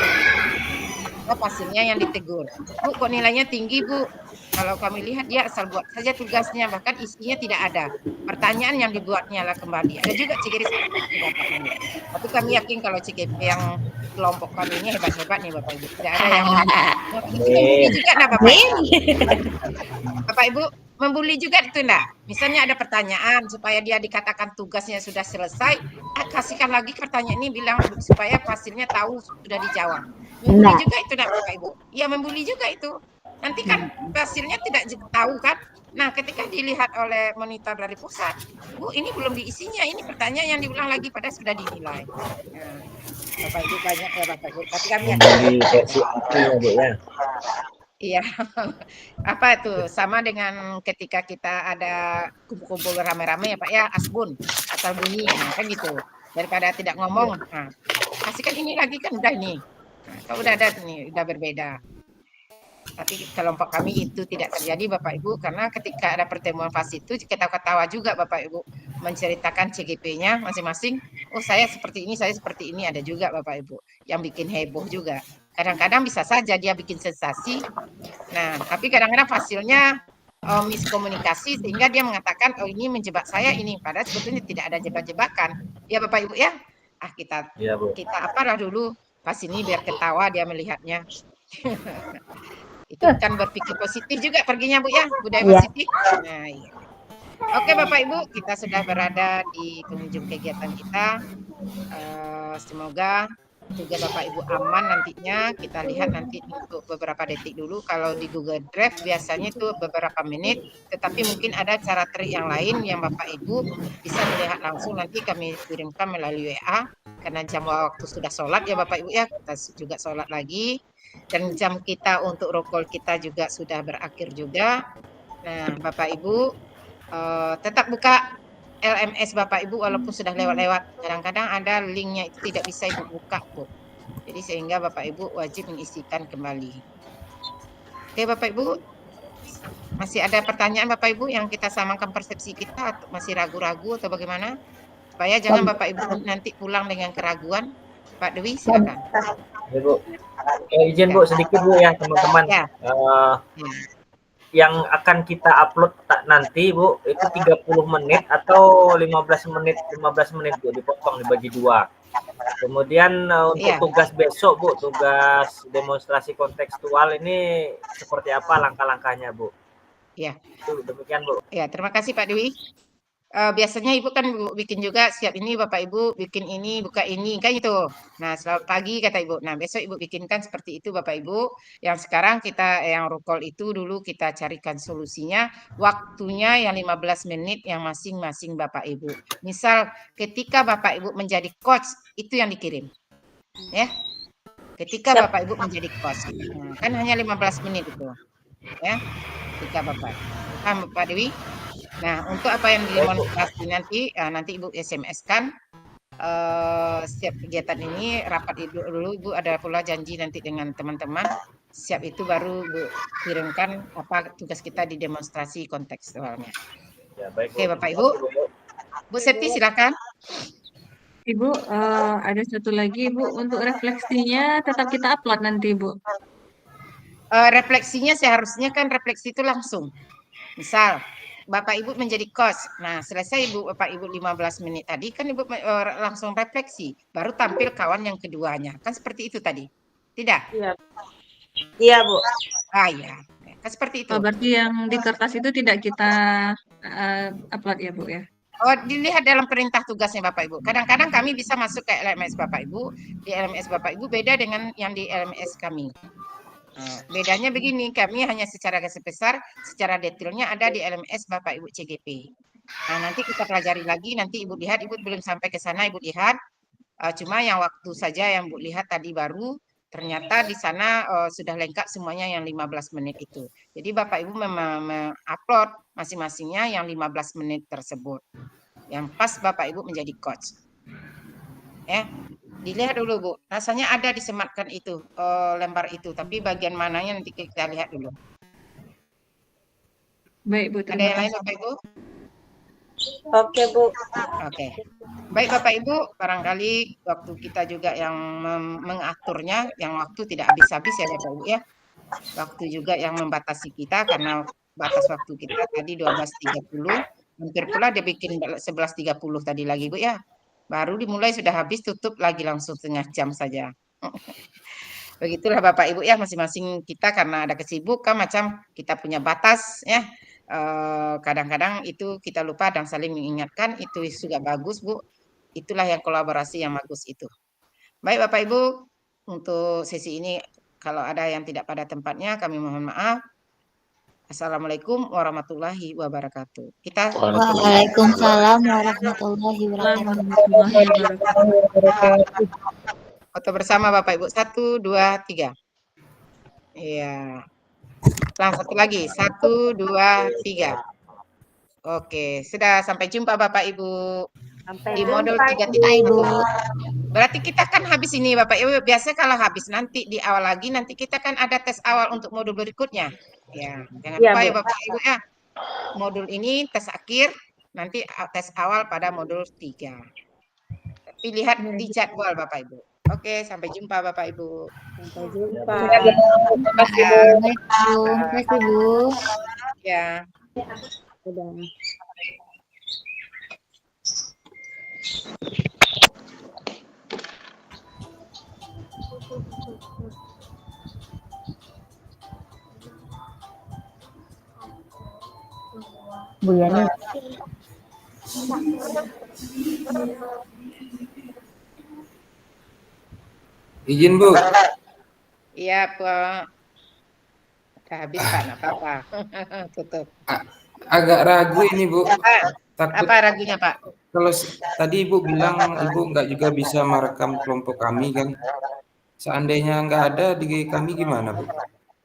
Hasilnya yang ditegur. Bu, kok nilainya tinggi Bu? Kalau kami lihat dia asal buat saja tugasnya, bahkan isinya tidak ada. Pertanyaan yang dibuatnya lah kembali. Ada juga CGP seperti itu Bapak Ibu. Tapi kami yakin kalau CGP yang kelompok kami ini hebat-hebat nih Bapak Ibu. Tidak ada yang membuli juga nah Bapak Ibu. Bapak Ibu membuli juga itu enggak? Misalnya ada pertanyaan supaya dia dikatakan tugasnya sudah selesai, kasihkan lagi pertanyaan ini bilang supaya hasilnya tahu sudah dijawab. Membuli juga itu enggak Bapak Ibu? Ya membuli juga itu. Nanti kan hasilnya tidak tahu kan? Nah, ketika dilihat oleh monitor dari pusat, Bu, ini belum diisinya, ini pertanyaan yang diulang lagi pada sudah dinilai. Nah, Bapak Ibu banyak ya Bapak Ibu. Tapi kami Membeli versi aslinya Bu ya. Iya, apa itu sama dengan ketika kita ada kumpul-kumpul rame-rame ya Pak ya, asbun asal bunyi, nah, kan gitu. Daripada tidak ngomong, nah, kasihkan ini lagi kan udah ini. Nah, kalau udah ada nih, udah berbeda. Tapi kelompok kami itu tidak terjadi Bapak Ibu, karena ketika ada pertemuan fase itu kita ketawa juga Bapak Ibu, menceritakan CGP-nya masing-masing. Oh saya seperti ini, ada juga Bapak Ibu yang bikin heboh juga. Kadang-kadang bisa saja dia bikin sensasi. Nah, tapi kadang-kadang hasilnya miskomunikasi sehingga dia mengatakan oh ini menjebak saya ini, padahal sebetulnya tidak ada jebak-jebakan. Ya Bapak Ibu ya. Ah kita apalah dulu pas ini biar ketawa dia melihatnya. Itu kan berpikir positif juga perginya Bu ya, budaya positif. Nah, iya. Oke Bapak Ibu, kita sudah berada di penghujung kegiatan kita. Semoga tugas Bapak Ibu aman nantinya. Kita lihat nanti untuk beberapa detik dulu. Kalau di Google Drive biasanya itu beberapa menit, tetapi mungkin ada cara trik yang lain yang Bapak Ibu bisa melihat langsung. Nanti kami kirimkan melalui WA karena jam waktu sudah sholat ya Bapak Ibu ya, kita juga sholat lagi. Dan jam kita untuk roll call kita juga sudah berakhir juga. Nah, Bapak Ibu tetap buka LMS Bapak Ibu walaupun sudah lewat-lewat. Kadang-kadang ada linknya itu tidak bisa Ibu buka, Bu. Jadi sehingga Bapak Ibu wajib mengisikan kembali. Oke Bapak Ibu, masih ada pertanyaan Bapak Ibu yang kita samakan persepsi kita atau masih ragu-ragu atau bagaimana? Supaya jangan Bapak Ibu nanti pulang dengan keraguan. Pak Dewi silakan. Ya, Bu. Izin Bu sedikit Bu ya teman-teman. Ya. Yang akan kita upload nanti Bu itu 30 menit atau 15 menit Bu, dipotong dibagi dua. Kemudian untuk tugas besok Bu, tugas demonstrasi kontekstual ini seperti apa langkah-langkahnya Bu? Ya. Itu demikian Bu. Ya, terima kasih Pak Dewi. Biasanya Ibu kan bikin juga siap ini Bapak Ibu bikin ini buka ini kan itu. Nah selamat pagi kata Ibu. Nah besok Ibu bikinkan seperti itu Bapak Ibu. Yang sekarang kita yang roll call itu dulu kita carikan solusinya. Waktunya yang 15 menit yang masing-masing Bapak Ibu. Misal ketika Bapak Ibu menjadi coach itu yang dikirim. Ya. Ketika Bapak Ibu menjadi coach. Nah, kan hanya 15 menit itu. Ya. Ketika Bapak. Paham Pak Dewi? Nah, untuk apa yang didemonstrasi nanti Ibu SMS-kan setiap kegiatan ini rapat dulu Ibu ada pula janji nanti dengan teman-teman. Siap itu baru Bu kirimkan apa tugas kita di demonstrasi kontekstualnya. Ya, baik, Oke, Bapak Ibu. Bu Septi silakan. Ibu, ada satu lagi Bu, untuk refleksinya tetap kita upload nanti Bu. Refleksinya seharusnya kan refleksi itu langsung. Misal Bapak Ibu menjadi coach. Nah, selesai Ibu Bapak Ibu 15 menit tadi kan Ibu langsung refleksi, baru tampil kawan yang keduanya. Kan seperti itu tadi. Tidak? Iya. Iya, Bu. Ah, iya. Kan seperti itu. Oh, berarti yang di kertas itu tidak kita upload ya, Bu ya? Oh, dilihat dalam perintah tugasnya Bapak Ibu. Kadang-kadang kami bisa masuk ke LMS Bapak Ibu. Di LMS Bapak Ibu beda dengan yang di LMS kami. Bedanya begini, kami hanya secara garis besar, secara detailnya ada di LMS Bapak Ibu CGP. Nah, nanti kita pelajari lagi, nanti Ibu lihat, Ibu belum sampai ke sana, Ibu lihat. Cuma yang waktu saja yang Ibu lihat tadi baru, ternyata di sana sudah lengkap semuanya yang 15 menit itu. Jadi Bapak Ibu mengupload masing-masingnya yang 15 menit tersebut. Yang pas Bapak Ibu menjadi coach. Ya. Dilihat dulu Bu, rasanya ada disematkan itu lembar itu, tapi bagian mananya nanti kita lihat dulu. Baik Bu, Ada terima yang lain kasih. Bapak Ibu? Oke, Bu. Oke. Baik Bapak Ibu, barangkali waktu kita juga yang mengaturnya, yang waktu tidak habis-habis ya Bapak Ibu ya. Waktu juga yang membatasi kita karena batas waktu kita tadi 12.30. Hampir pula dia bikin 11.30 tadi lagi Bu ya. Baru dimulai sudah habis, tutup lagi langsung setengah jam saja. Begitulah Bapak Ibu ya, masing-masing kita karena ada kesibukan macam kita punya batas ya. Kadang-kadang itu kita lupa dan saling mengingatkan, itu juga bagus Bu. Itulah yang kolaborasi yang bagus itu. Baik Bapak Ibu, untuk sesi ini kalau ada yang tidak pada tempatnya kami mohon maaf. Assalamualaikum warahmatullahi wabarakatuh. Kita Waalaikumsalam warahmatullahi wabarakatuh. Warahmatullahi wabarakatuh. foto bersama Bapak Ibu. 1, 2, 3. Iya. Satu lagi. 1, 2, 3. Oke, sudah sampai jumpa Bapak Ibu. Sampai Di modul jumpa, 3.1. Berarti kita kan habis ini Bapak Ibu. Biasanya kalau habis nanti di awal lagi nanti kita kan ada tes awal untuk modul berikutnya. Ya, jangan Iya, lupa ya Bu. Bapak Ibu ya. Modul ini tes akhir, nanti tes awal pada modul 3. Tapi lihat di jadwal Bapak Ibu. Oke, sampai jumpa Bapak Ibu. Sampai jumpa. Terima kasih Bu. Ya. Udah. Bu Yani. Izin Bu, Iya, Pak. Udah habis Pak, enggak apa-apa. Tutup. agak ragu ini Bu. Takut Apa ragunya Pak? kalau tadi Ibu bilang Ibu nggak juga bisa merekam kelompok kami kan. Seandainya nggak ada di kami gimana Bu?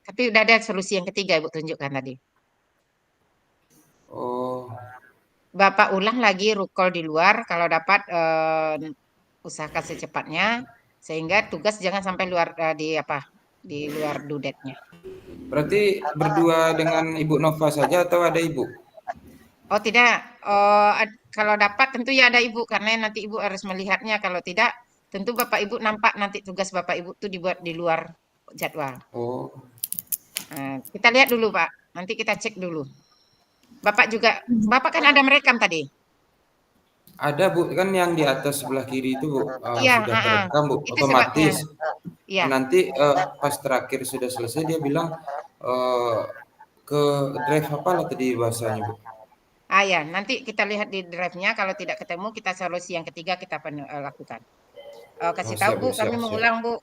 Tapi udah ada solusi yang ketiga Ibu tunjukkan tadi. Oh, Bapak ulang lagi recall di luar kalau dapat usahakan secepatnya sehingga tugas jangan sampai luar di luar dudetnya. berarti berdua dengan Ibu Nova saja atau ada Ibu? Oh tidak, kalau dapat tentu ya ada Ibu karena nanti Ibu harus melihatnya. Kalau tidak, tentu Bapak Ibu nampak nanti tugas Bapak Ibu itu dibuat di luar jadwal. Oh, Kita lihat dulu Pak, nanti kita cek dulu. Bapak juga, Bapak kan ada merekam tadi. ada Bu, kan yang di atas sebelah kiri itu Bu, Iya, sudah terekam Bu, itu otomatis. Iya. Nanti pas terakhir sudah selesai dia bilang ke drive apa lah tadi bahasanya Bu? Ya, nanti kita lihat di drive-nya. Kalau tidak ketemu, kita solusi yang ketiga kita lakukan. Kasih tahu Bu, kami mengulang Bu.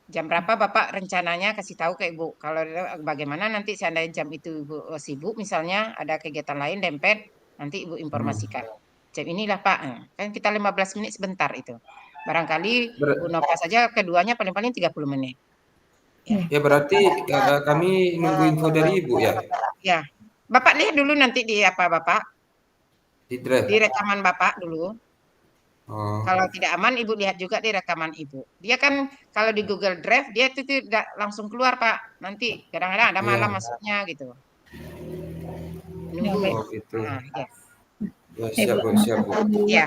Jam berapa Bapak rencananya kasih tahu ke Ibu. Kalau bagaimana nanti seandainya jam itu Ibu sibuk, misalnya ada kegiatan lain dempet, nanti Ibu informasikan. Jam inilah Pak. Kan kita 15 menit sebentar itu. Barangkali Bu Nova saja keduanya paling-paling 30 menit. Ya berarti kami nunggu info dari Ibu ya? Ya. Bapak lihat dulu nanti di apa Bapak? Di drive. Di rekaman Bapak dulu. Oh. Kalau tidak aman, Ibu lihat juga di rekaman Ibu. Dia kan kalau di Google Drive, dia itu tidak langsung keluar, Pak. Nanti kadang-kadang ada malam masuknya gitu. Nunggu. Oh gitu. Ya. Ya siap Bu, siap Bu. Ya.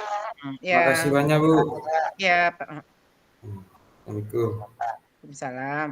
Makasih banyak Bu. Ya, Pak. Assalamualaikum. Waalaikumsalam.